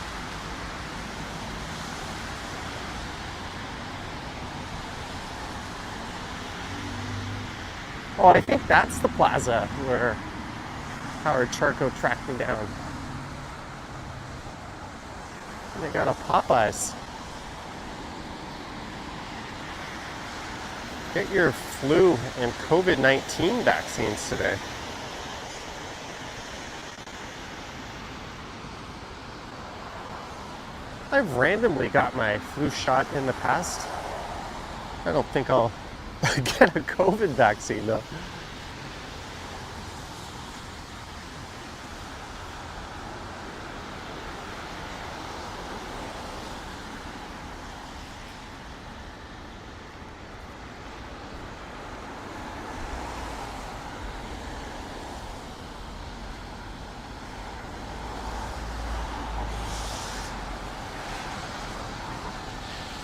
Oh, I think that's the plaza where Howard Charco tracked me down. And they got a Popeyes. Get your flu and COVID-19 vaccines today. I've randomly got my flu shot in the past. I don't think I'll get a COVID vaccine though.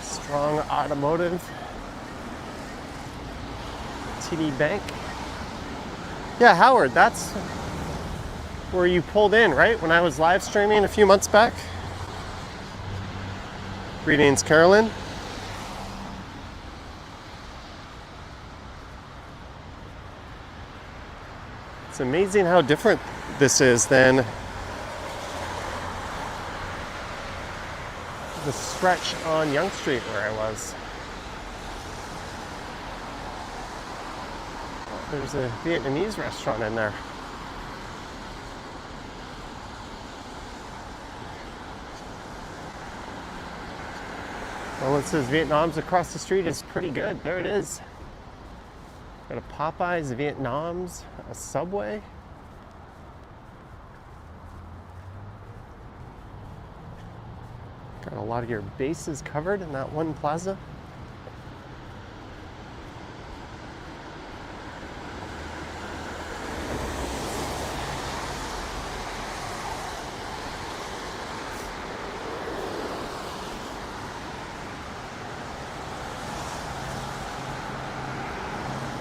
Strong Automotive, TD Bank. Yeah, Howard, that's where you pulled in, right? When I was live streaming a few months back. Greetings, Carolyn. It's amazing how different this is than the stretch on Yonge Street where I was. Oh, there's a Vietnamese restaurant in there. Well, it says Vietnam's across the street. It's pretty good. There it is. Got a Popeyes, Vietnam's, a Subway. Got a lot of your bases covered in that one plaza.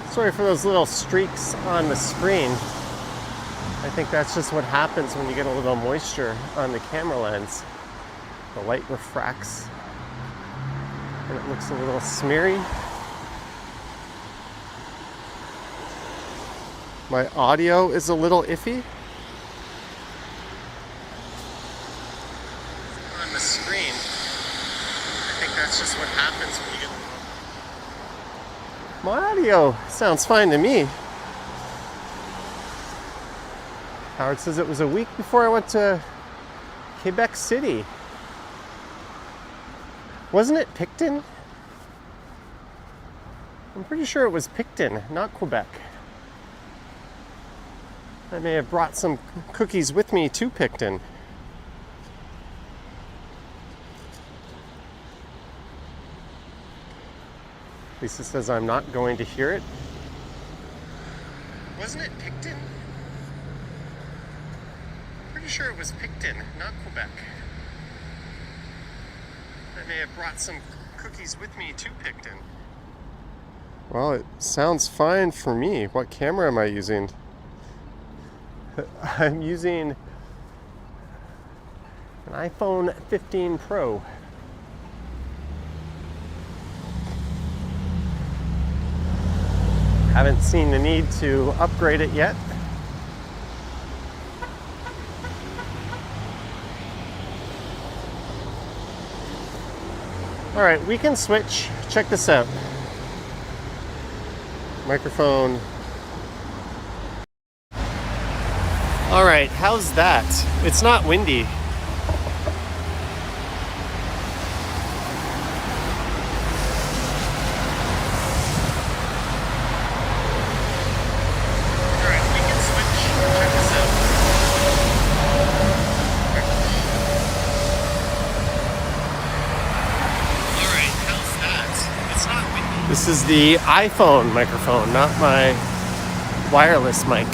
Sorry for those little streaks on the screen. I think that's just what happens when you get a little moisture on the camera lens. The light refracts and it looks a little smeary. My audio is a little iffy. On the screen, I think that's just what happens when you get a little... My audio sounds fine to me. Howard says it was a week before I went to Quebec City. Wasn't it Picton? I'm pretty sure it was Picton, not Quebec. I may have brought some cookies with me to Picton. Lisa says I'm not going to hear it. Wasn't it Picton? I'm pretty sure it was Picton, not Quebec. I may have brought some cookies with me to Picton. Well, it sounds fine for me. What camera am I using? I'm using an iPhone 15 Pro. Haven't seen the need to upgrade it yet. All right, we can switch. Check this out. Microphone. All right, how's that? It's not windy. All right, we can switch. Check this out. All right, how's that? It's not windy. This is the iPhone microphone, not my wireless mic.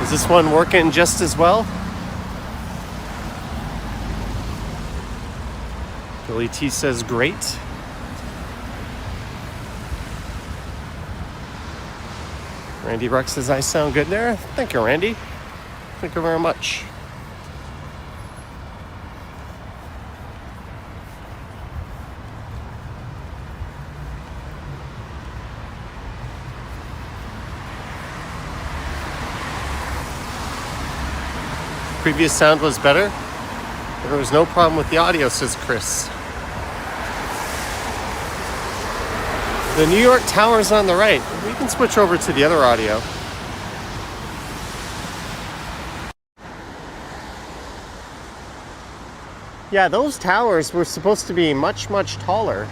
Is this one working just as well? Billy T says great. Randy Rex says I sound good there. Thank you, Randy. Thank you very much. Previous sound was better. There was no problem with the audio, says Chris. The New York Tower's on the right. We can switch over to the other audio. Yeah, those towers were supposed to be much, much taller.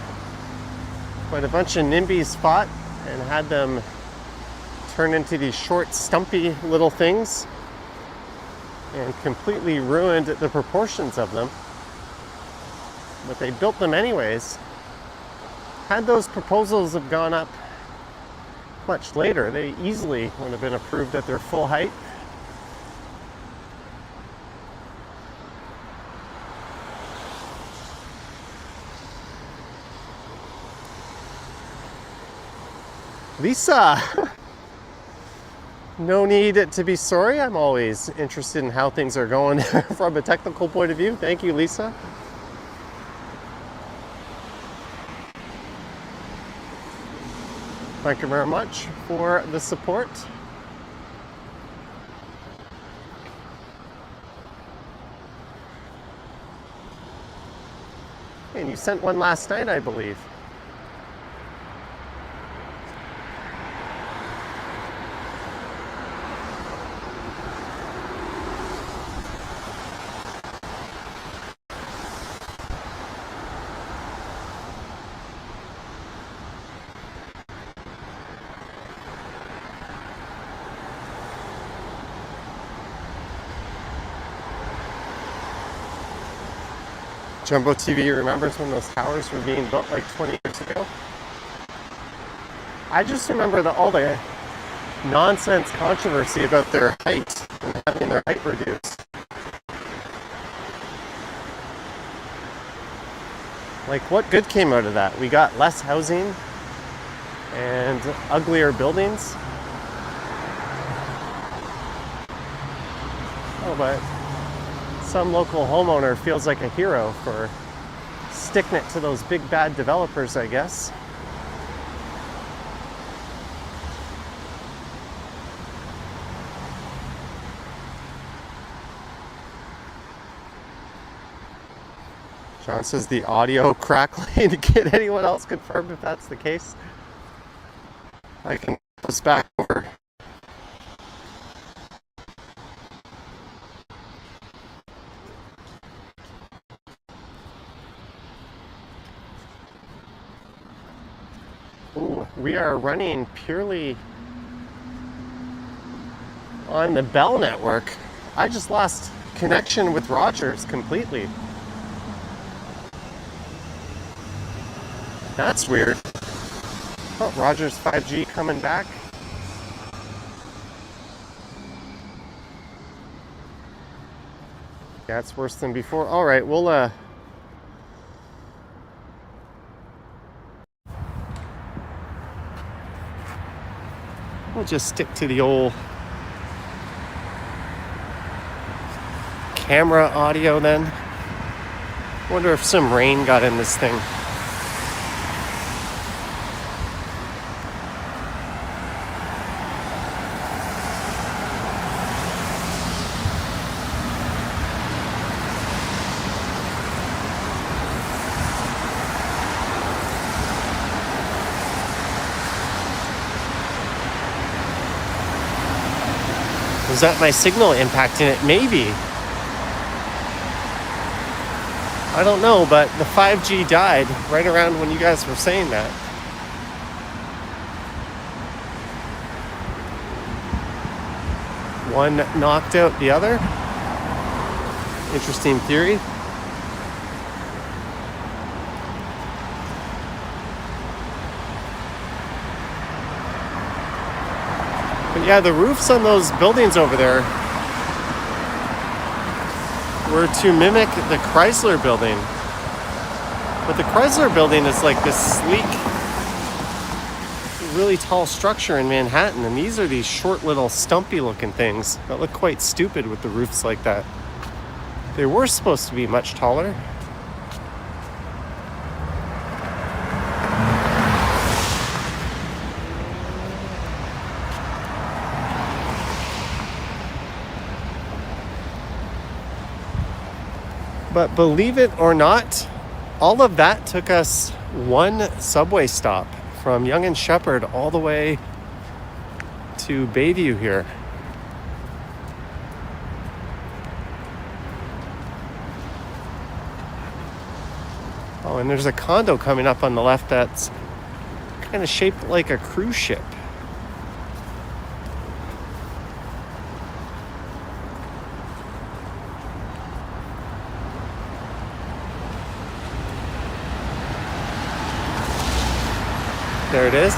But a bunch of NIMBYs fought and had them turn into these short, stumpy little things and completely ruined the proportions of them. But they built them anyways. Had those proposals have gone up much later, they easily would have been approved at their full height. Lisa, no need to be sorry. I'm always interested in how things are going from a technical point of view. Thank you, Lisa. Thank you very much for the support. And you sent one last night, I believe. Jumbo TV remembers when those towers were being built like 20 years ago. I just remember all the nonsense controversy about their height and having their height reduced. Like, what good came out of that? We got less housing and uglier buildings. Oh, but some local homeowner feels like a hero for sticking it to those big bad developers, I guess. John says the audio crackling. Can anyone else confirm if that's the case? I can put this back over. Ooh, we are running purely on the Bell network. I just lost connection with Rogers completely. That's weird. Oh, Rogers 5G coming back. Yeah, it's worse than before. All right, we'll just stick to the old camera audio then. Wonder if some rain got in this thing. Was that my signal impacting it? Maybe. I don't know, but the 5G died right around when you guys were saying that. One knocked out the other. Interesting theory. But yeah, the roofs on those buildings over there were to mimic the Chrysler building. But the Chrysler building is like this sleek, really tall structure in Manhattan, and these are these short little stumpy looking things that look quite stupid with the roofs like that. They were supposed to be much taller. But believe it or not, all of that took us one subway stop from Yonge and Sheppard all the way to Bayview here. Oh, and there's a condo coming up on the left that's kind of shaped like a cruise ship. There it is.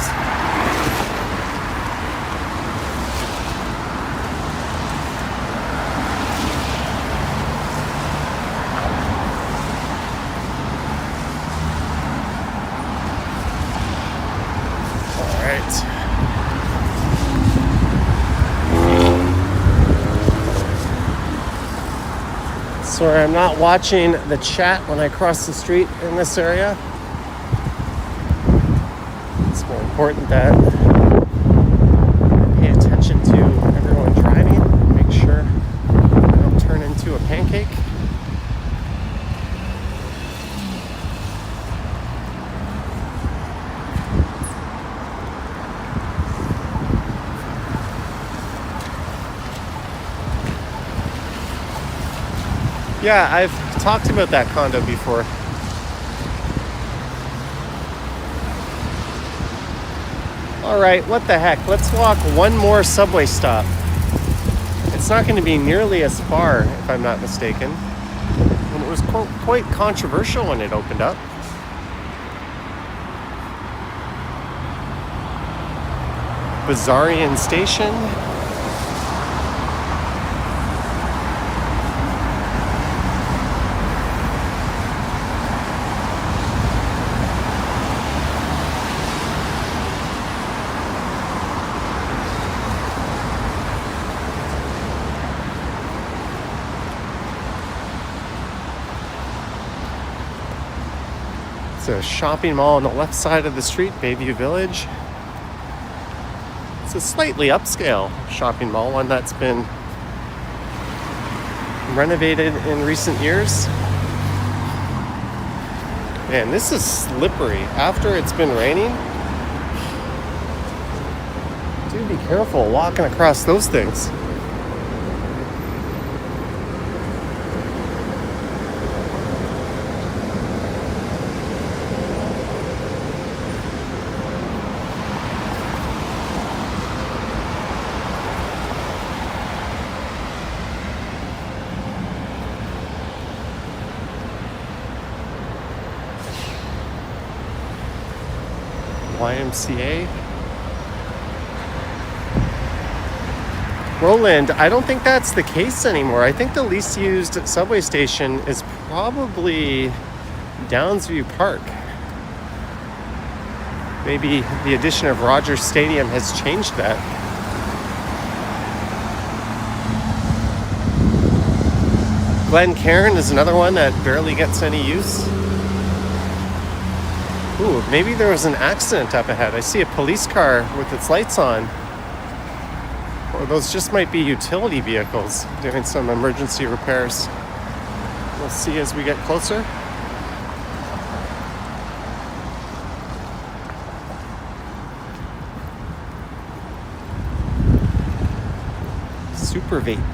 All right. Sorry, I'm not watching the chat when I cross the street in this area. More important that I pay attention to everyone driving, make sure I don't turn into a pancake. Yeah, I've talked about that condo before. All right, what the heck? Let's walk one more subway stop. It's not going to be nearly as far, if I'm not mistaken. And it was quite controversial when it opened up. Bessarion Station. A shopping mall on the left side of the street, Bayview Village. It's a slightly upscale shopping mall, one that's been renovated in recent years. Man, this is slippery after it's been raining. Do be careful walking across those things. YMCA. Roland, I don't think that's the case anymore. I think the least used subway station is probably Downsview Park. Maybe the addition of Rogers Stadium has changed that. Glencairn is another one that barely gets any use. Ooh, maybe there was an accident up ahead. I see a police car with its lights on. Or those just might be utility vehicles doing some emergency repairs. We'll see as we get closer. Super vape.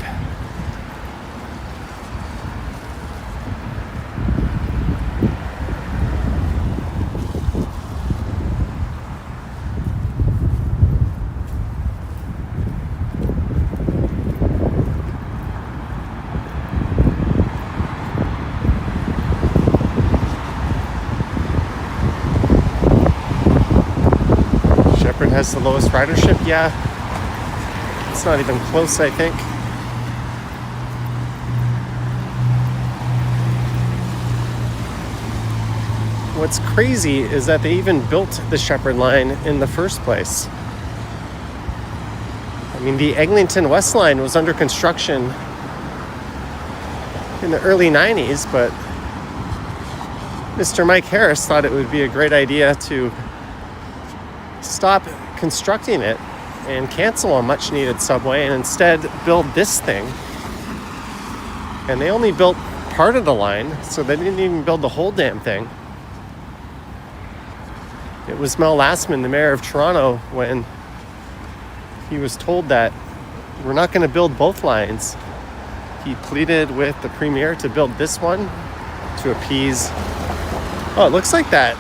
Has the lowest ridership, yeah. It's not even close, I think. What's crazy is that they even built the Shepherd line in the first place. I mean, the Eglinton West line was under construction in the early 90s, but Mr. Mike Harris thought it would be a great idea to stop constructing it and cancel a much needed subway and instead build this thing. And they only built part of the line, so they didn't even build the whole damn thing. It was Mel Lastman, the mayor of Toronto, when he was told that we're not going to build both lines. He pleaded with the premier to build this one to appease. Oh, it looks like that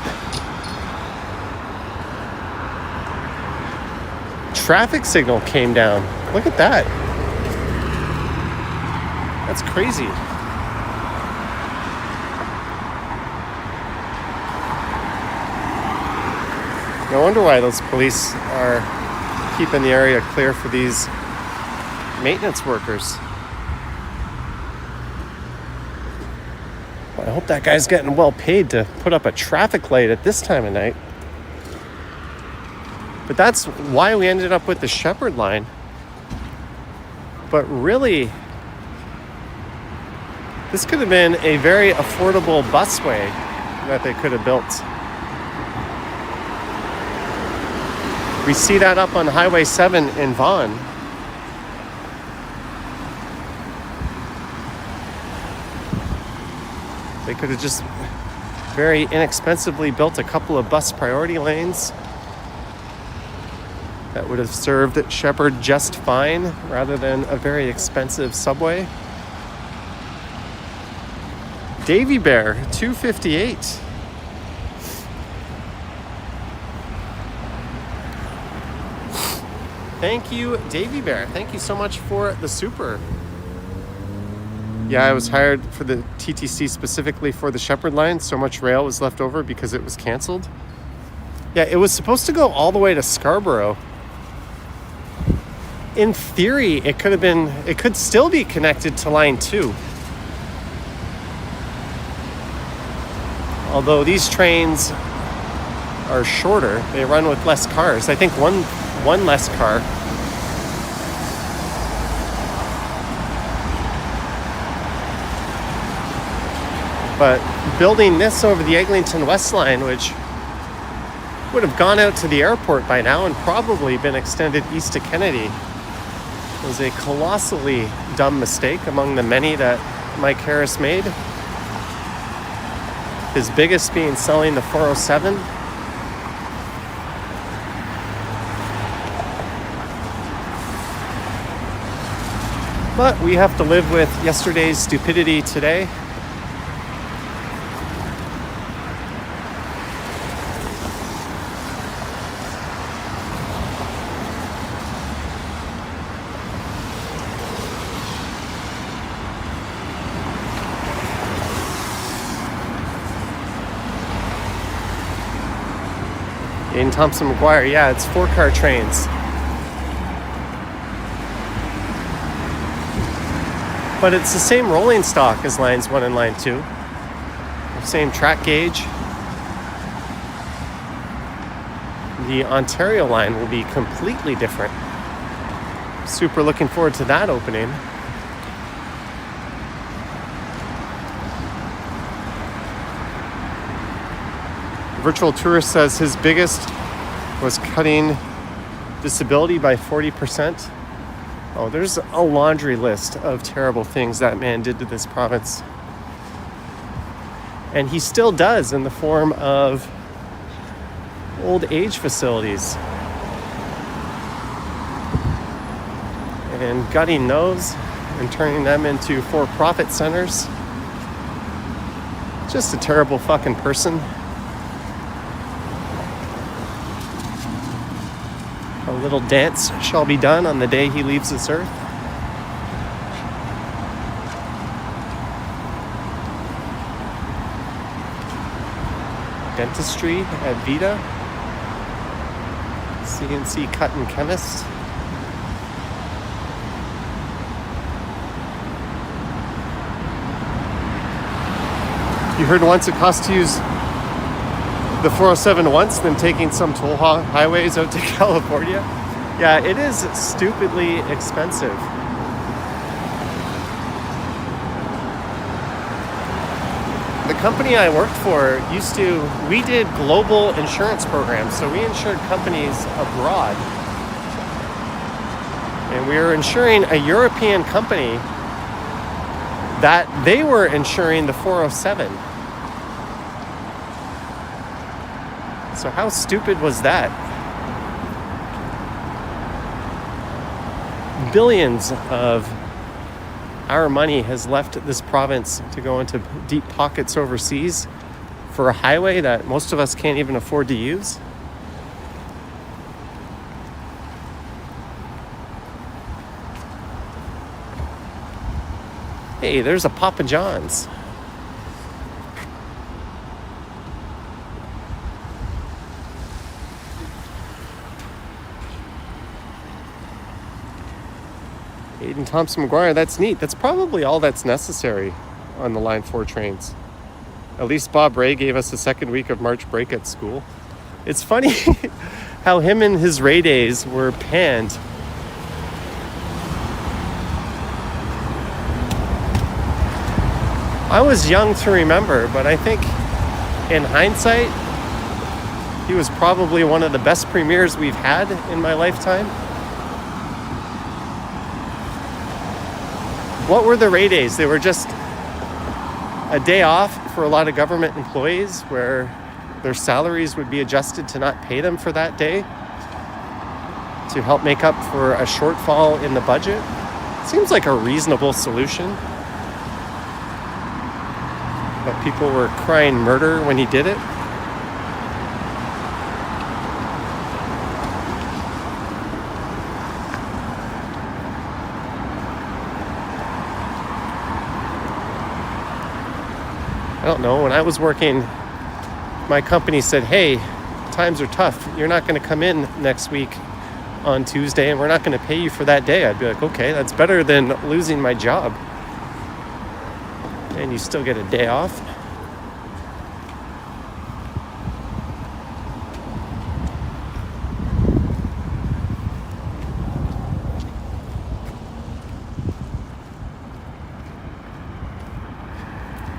traffic signal came down. Look at that. That's crazy. No wonder why those police are keeping the area clear for these maintenance workers. Well, I hope that guy's getting well paid to put up a traffic light at this time of night. But that's why we ended up with the Shepherd line. But really, this could have been a very affordable busway that they could have built. We see that up on Highway 7 in Vaughan. They could have just very inexpensively built a couple of bus priority lanes that would have served Shepherd just fine rather than a very expensive subway. Davy Bear, 258. Thank you, Davy Bear. Thank you so much for the super. Yeah, I was hired for the TTC specifically for the Shepherd line. So much rail was left over because it was canceled. Yeah, it was supposed to go all the way to Scarborough. In theory, it could still be connected to line 2. Although these trains are shorter, they run with less cars. I think one less car. But building this over the Eglinton West line, which would have gone out to the airport by now and probably been extended east to Kennedy, was a colossally dumb mistake among the many that Mike Harris made. His biggest being selling the 407. But we have to live with yesterday's stupidity today. In Thompson McGuire, yeah, it's 4-car trains. But it's the same rolling stock as lines 1 and line 2. Same track gauge. The Ontario line will be completely different. Super looking forward to that opening. Virtual Tourist says his biggest was cutting disability by 40%. Oh, there's a laundry list of terrible things that man did to this province. And he still does in the form of old age facilities. And gutting those and turning them into for-profit centers. Just a terrible fucking person. A little dance shall be done on the day he leaves this earth. Dentistry at Vita. CNC cut and chemist. You heard once it costs to use the 407 once, then taking some toll highways out to California. Yeah, it is stupidly expensive. The company I worked for we did global insurance programs, so we insured companies abroad. And we were insuring a European company that they were insuring the 407. So how stupid was that? Billions of our money has left this province to go into deep pockets overseas for a highway that most of us can't even afford to use. Hey, there's a Papa John's. Aiden Thompson McGuire, that's neat. That's probably all that's necessary on the Line 4 trains. At least Bob Ray gave us a second week of March break at school. It's funny how him and his Ray days were panned. I was young to remember, but I think in hindsight, he was probably one of the best premiers we've had in my lifetime. What were the Ray days? They were just a day off for a lot of government employees where their salaries would be adjusted to not pay them for that day to help make up for a shortfall in the budget. Seems like a reasonable solution. But people were crying murder when he did it. I don't know, when I was working, my company said, hey, times are tough. You're not going to come in next week on Tuesday, and we're not going to pay you for that day. I'd be like, okay, that's better than losing my job. And you still get a day off.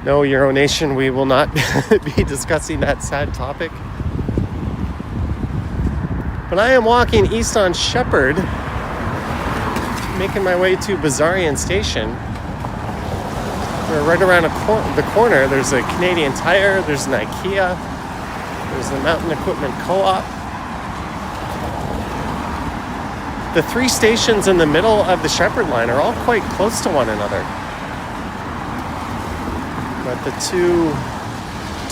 No, Euro Nation, we will not be discussing that sad topic. But I am walking east on Shepherd, making my way to Bessarion Station. We're right around the corner. There's a Canadian Tire, there's an IKEA, there's the Mountain Equipment Co-op. The three stations in the middle of the Shepherd line are all quite close to one another. But the two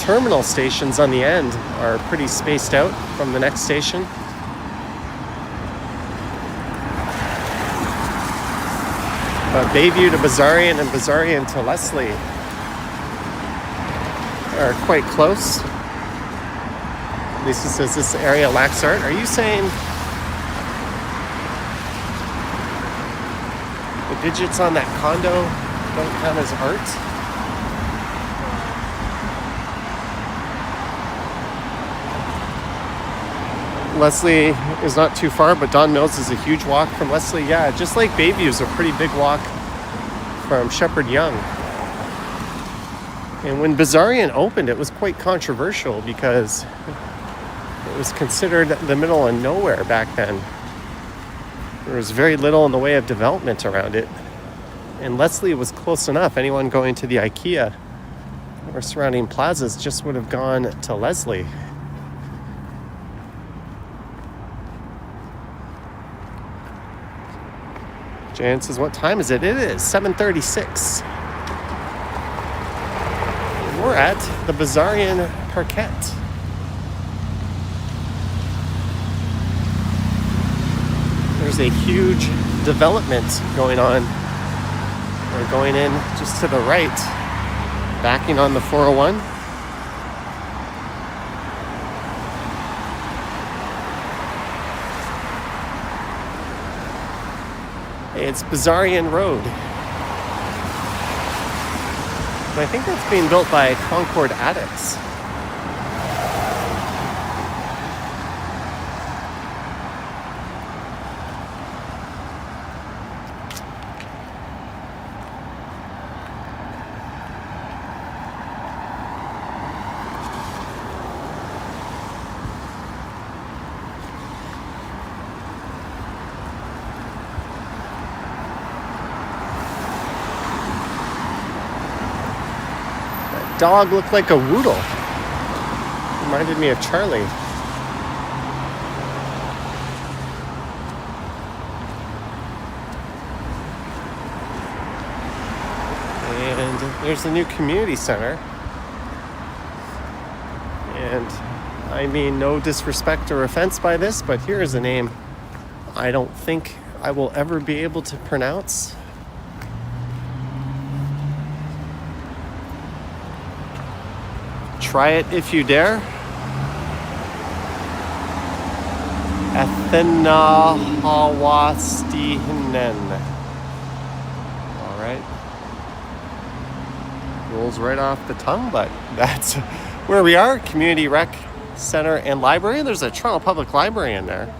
terminal stations on the end are pretty spaced out from the next station. But Bayview to Bessarion and Bessarion to Leslie are quite close. Lisa says this area lacks art. Are you saying the digits on that condo don't count as art? Leslie is not too far, but Don Mills is a huge walk from Leslie. Yeah, just like Bayview is a pretty big walk from Shepherd Young. And when Bessarion opened, it was quite controversial because it was considered the middle of nowhere back then. There was very little in the way of development around it. And Leslie was close enough. Anyone going to the IKEA or surrounding plazas just would have gone to Leslie. Jan says, what time is it? It is 7:36. We're at the Bessarion Parquet. There's a huge development going on. We're going in just to the right, backing on the 401. It's Bessarion Road. And I think that's being built by Concord Addicts. Dog looked like a Woodle. Reminded me of Charlie. And there's the new community center. And I mean no disrespect or offense by this, but here is a name I don't think I will ever be able to pronounce. Try it if you dare. Athena Hawastihinen. All right. Rolls right off the tongue, but that's where we are. Community Rec Center and Library. There's a Toronto Public Library in there.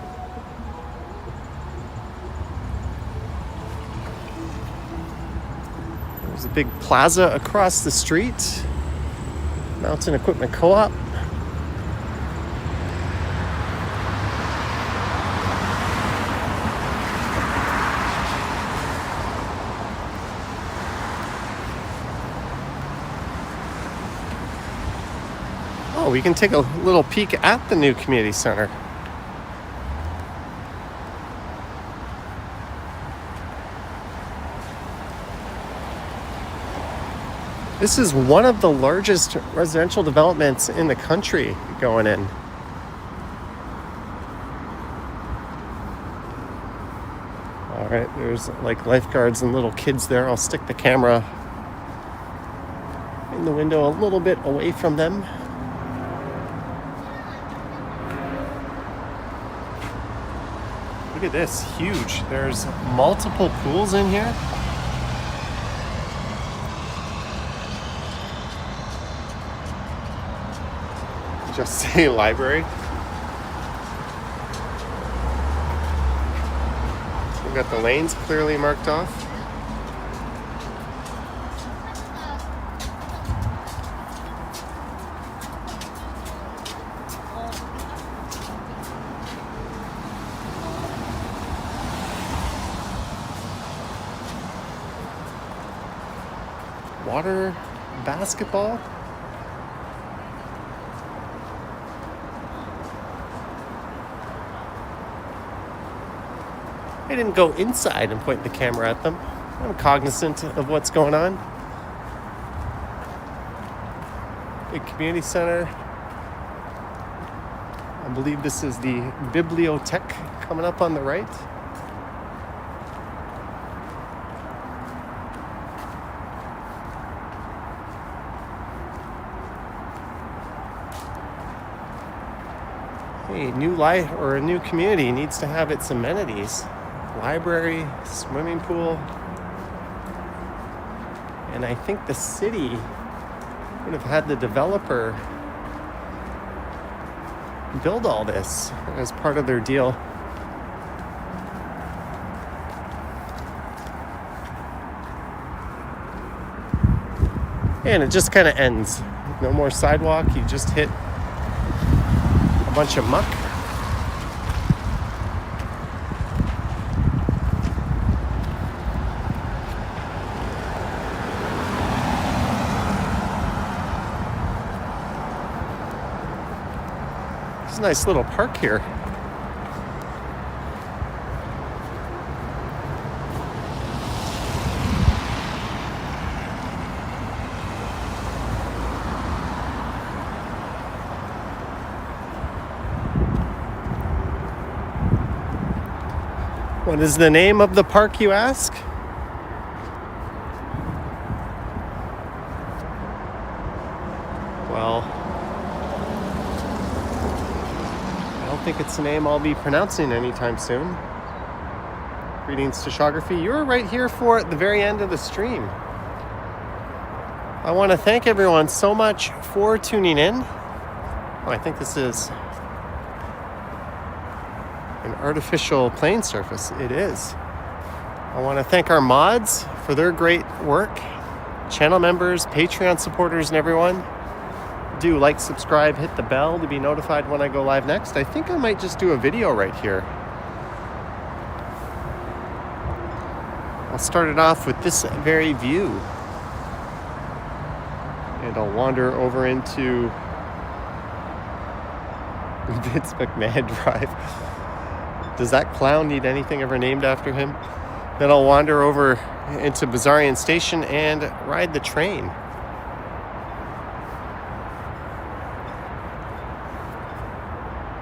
There's a big plaza across the street. Mountain Equipment Co-op. Oh, we can take a little peek at the new community center. This is one of the largest residential developments in the country going in. All right, there's like lifeguards and little kids there. I'll stick the camera in the window a little bit away from them. Look at this, huge. There's multiple pools in here. Just say library. We've got the lanes clearly marked off. Water basketball. I didn't go inside and point the camera at them. I'm cognizant of what's going on. Big community center. I believe this is the bibliothèque coming up on the right. Hey, a new community needs to have its amenities. Library, swimming pool, and I think the city would have had the developer build all this as part of their deal. And it just kind of ends. No more sidewalk, you just hit a bunch of muck. It's a nice little park here. What is the name of the park, you ask? Well, I don't think it's a name I'll be pronouncing anytime soon. Greetings to Shography. You're right here for at the very end of the stream. I want to thank everyone so much for tuning in. Oh, I think this is an artificial plane surface. It is. I want to thank our mods for their great work, channel members, Patreon supporters, and everyone. Do like, subscribe, hit the bell to be notified when I go live next. I think I might just do a video right here. I'll start it off with this very view. And I'll wander over into Vince McMahon Drive. Does that clown need anything ever named after him? Then I'll wander over into Bessarion Station and ride the train.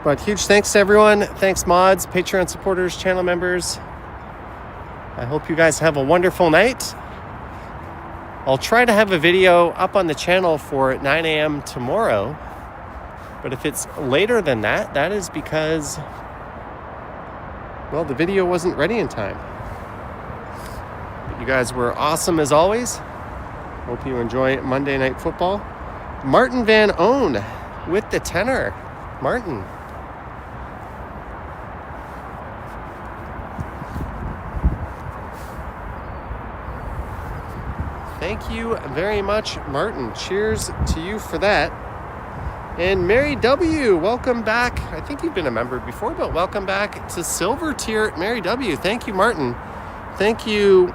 But huge thanks to everyone. Thanks mods, Patreon supporters, channel members. I hope you guys have a wonderful night. I'll try to have a video up on the channel for 9 a.m. tomorrow. But if it's later than that, that is because, well, the video wasn't ready in time. But you guys were awesome as always. Hope you enjoy Monday Night Football. Martin Van Own with the tenor. Martin. Thank you very much, Martin. Cheers to you for that. And Mary W., welcome back. I think you've been a member before, but welcome back to Silver Tier, Mary W. Thank you, Martin. Thank you,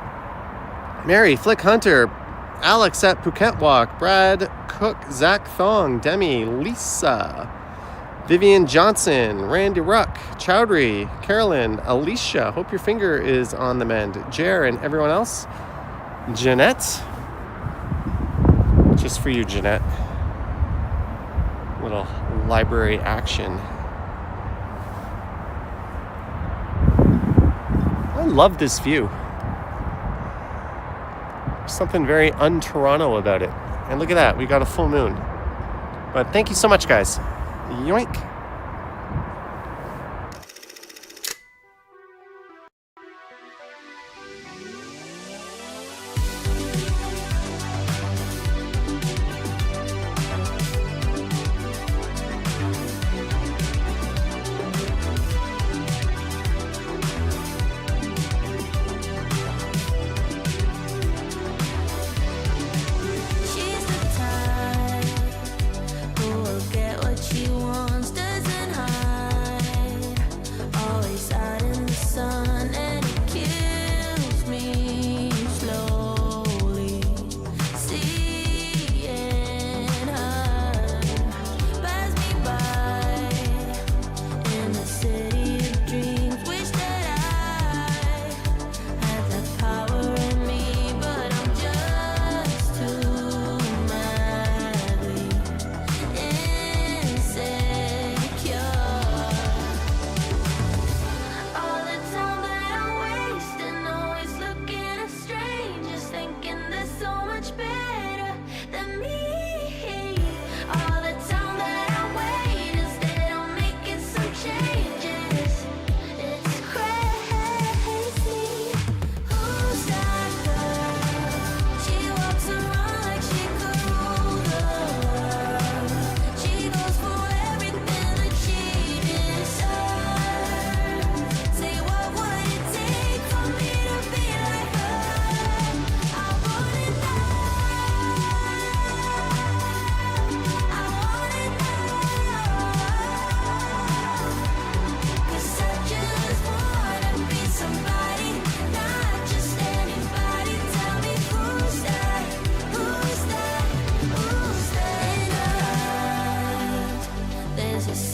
Mary, Flick Hunter, Alex at Phuket Walk, Brad Cook, Zach Thong, Demi, Lisa, Vivian Johnson, Randy Ruck, Chowdhury, Carolyn, Alicia. Hope your finger is on the mend. Jer and everyone else. Jeanette. Just for you, Jeanette. Little library action. I love this view. There's something very un-Toronto about it. And look at that, we got a full moon. But thank you so much, guys. Yoink.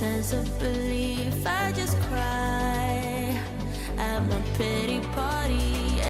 sense of belief.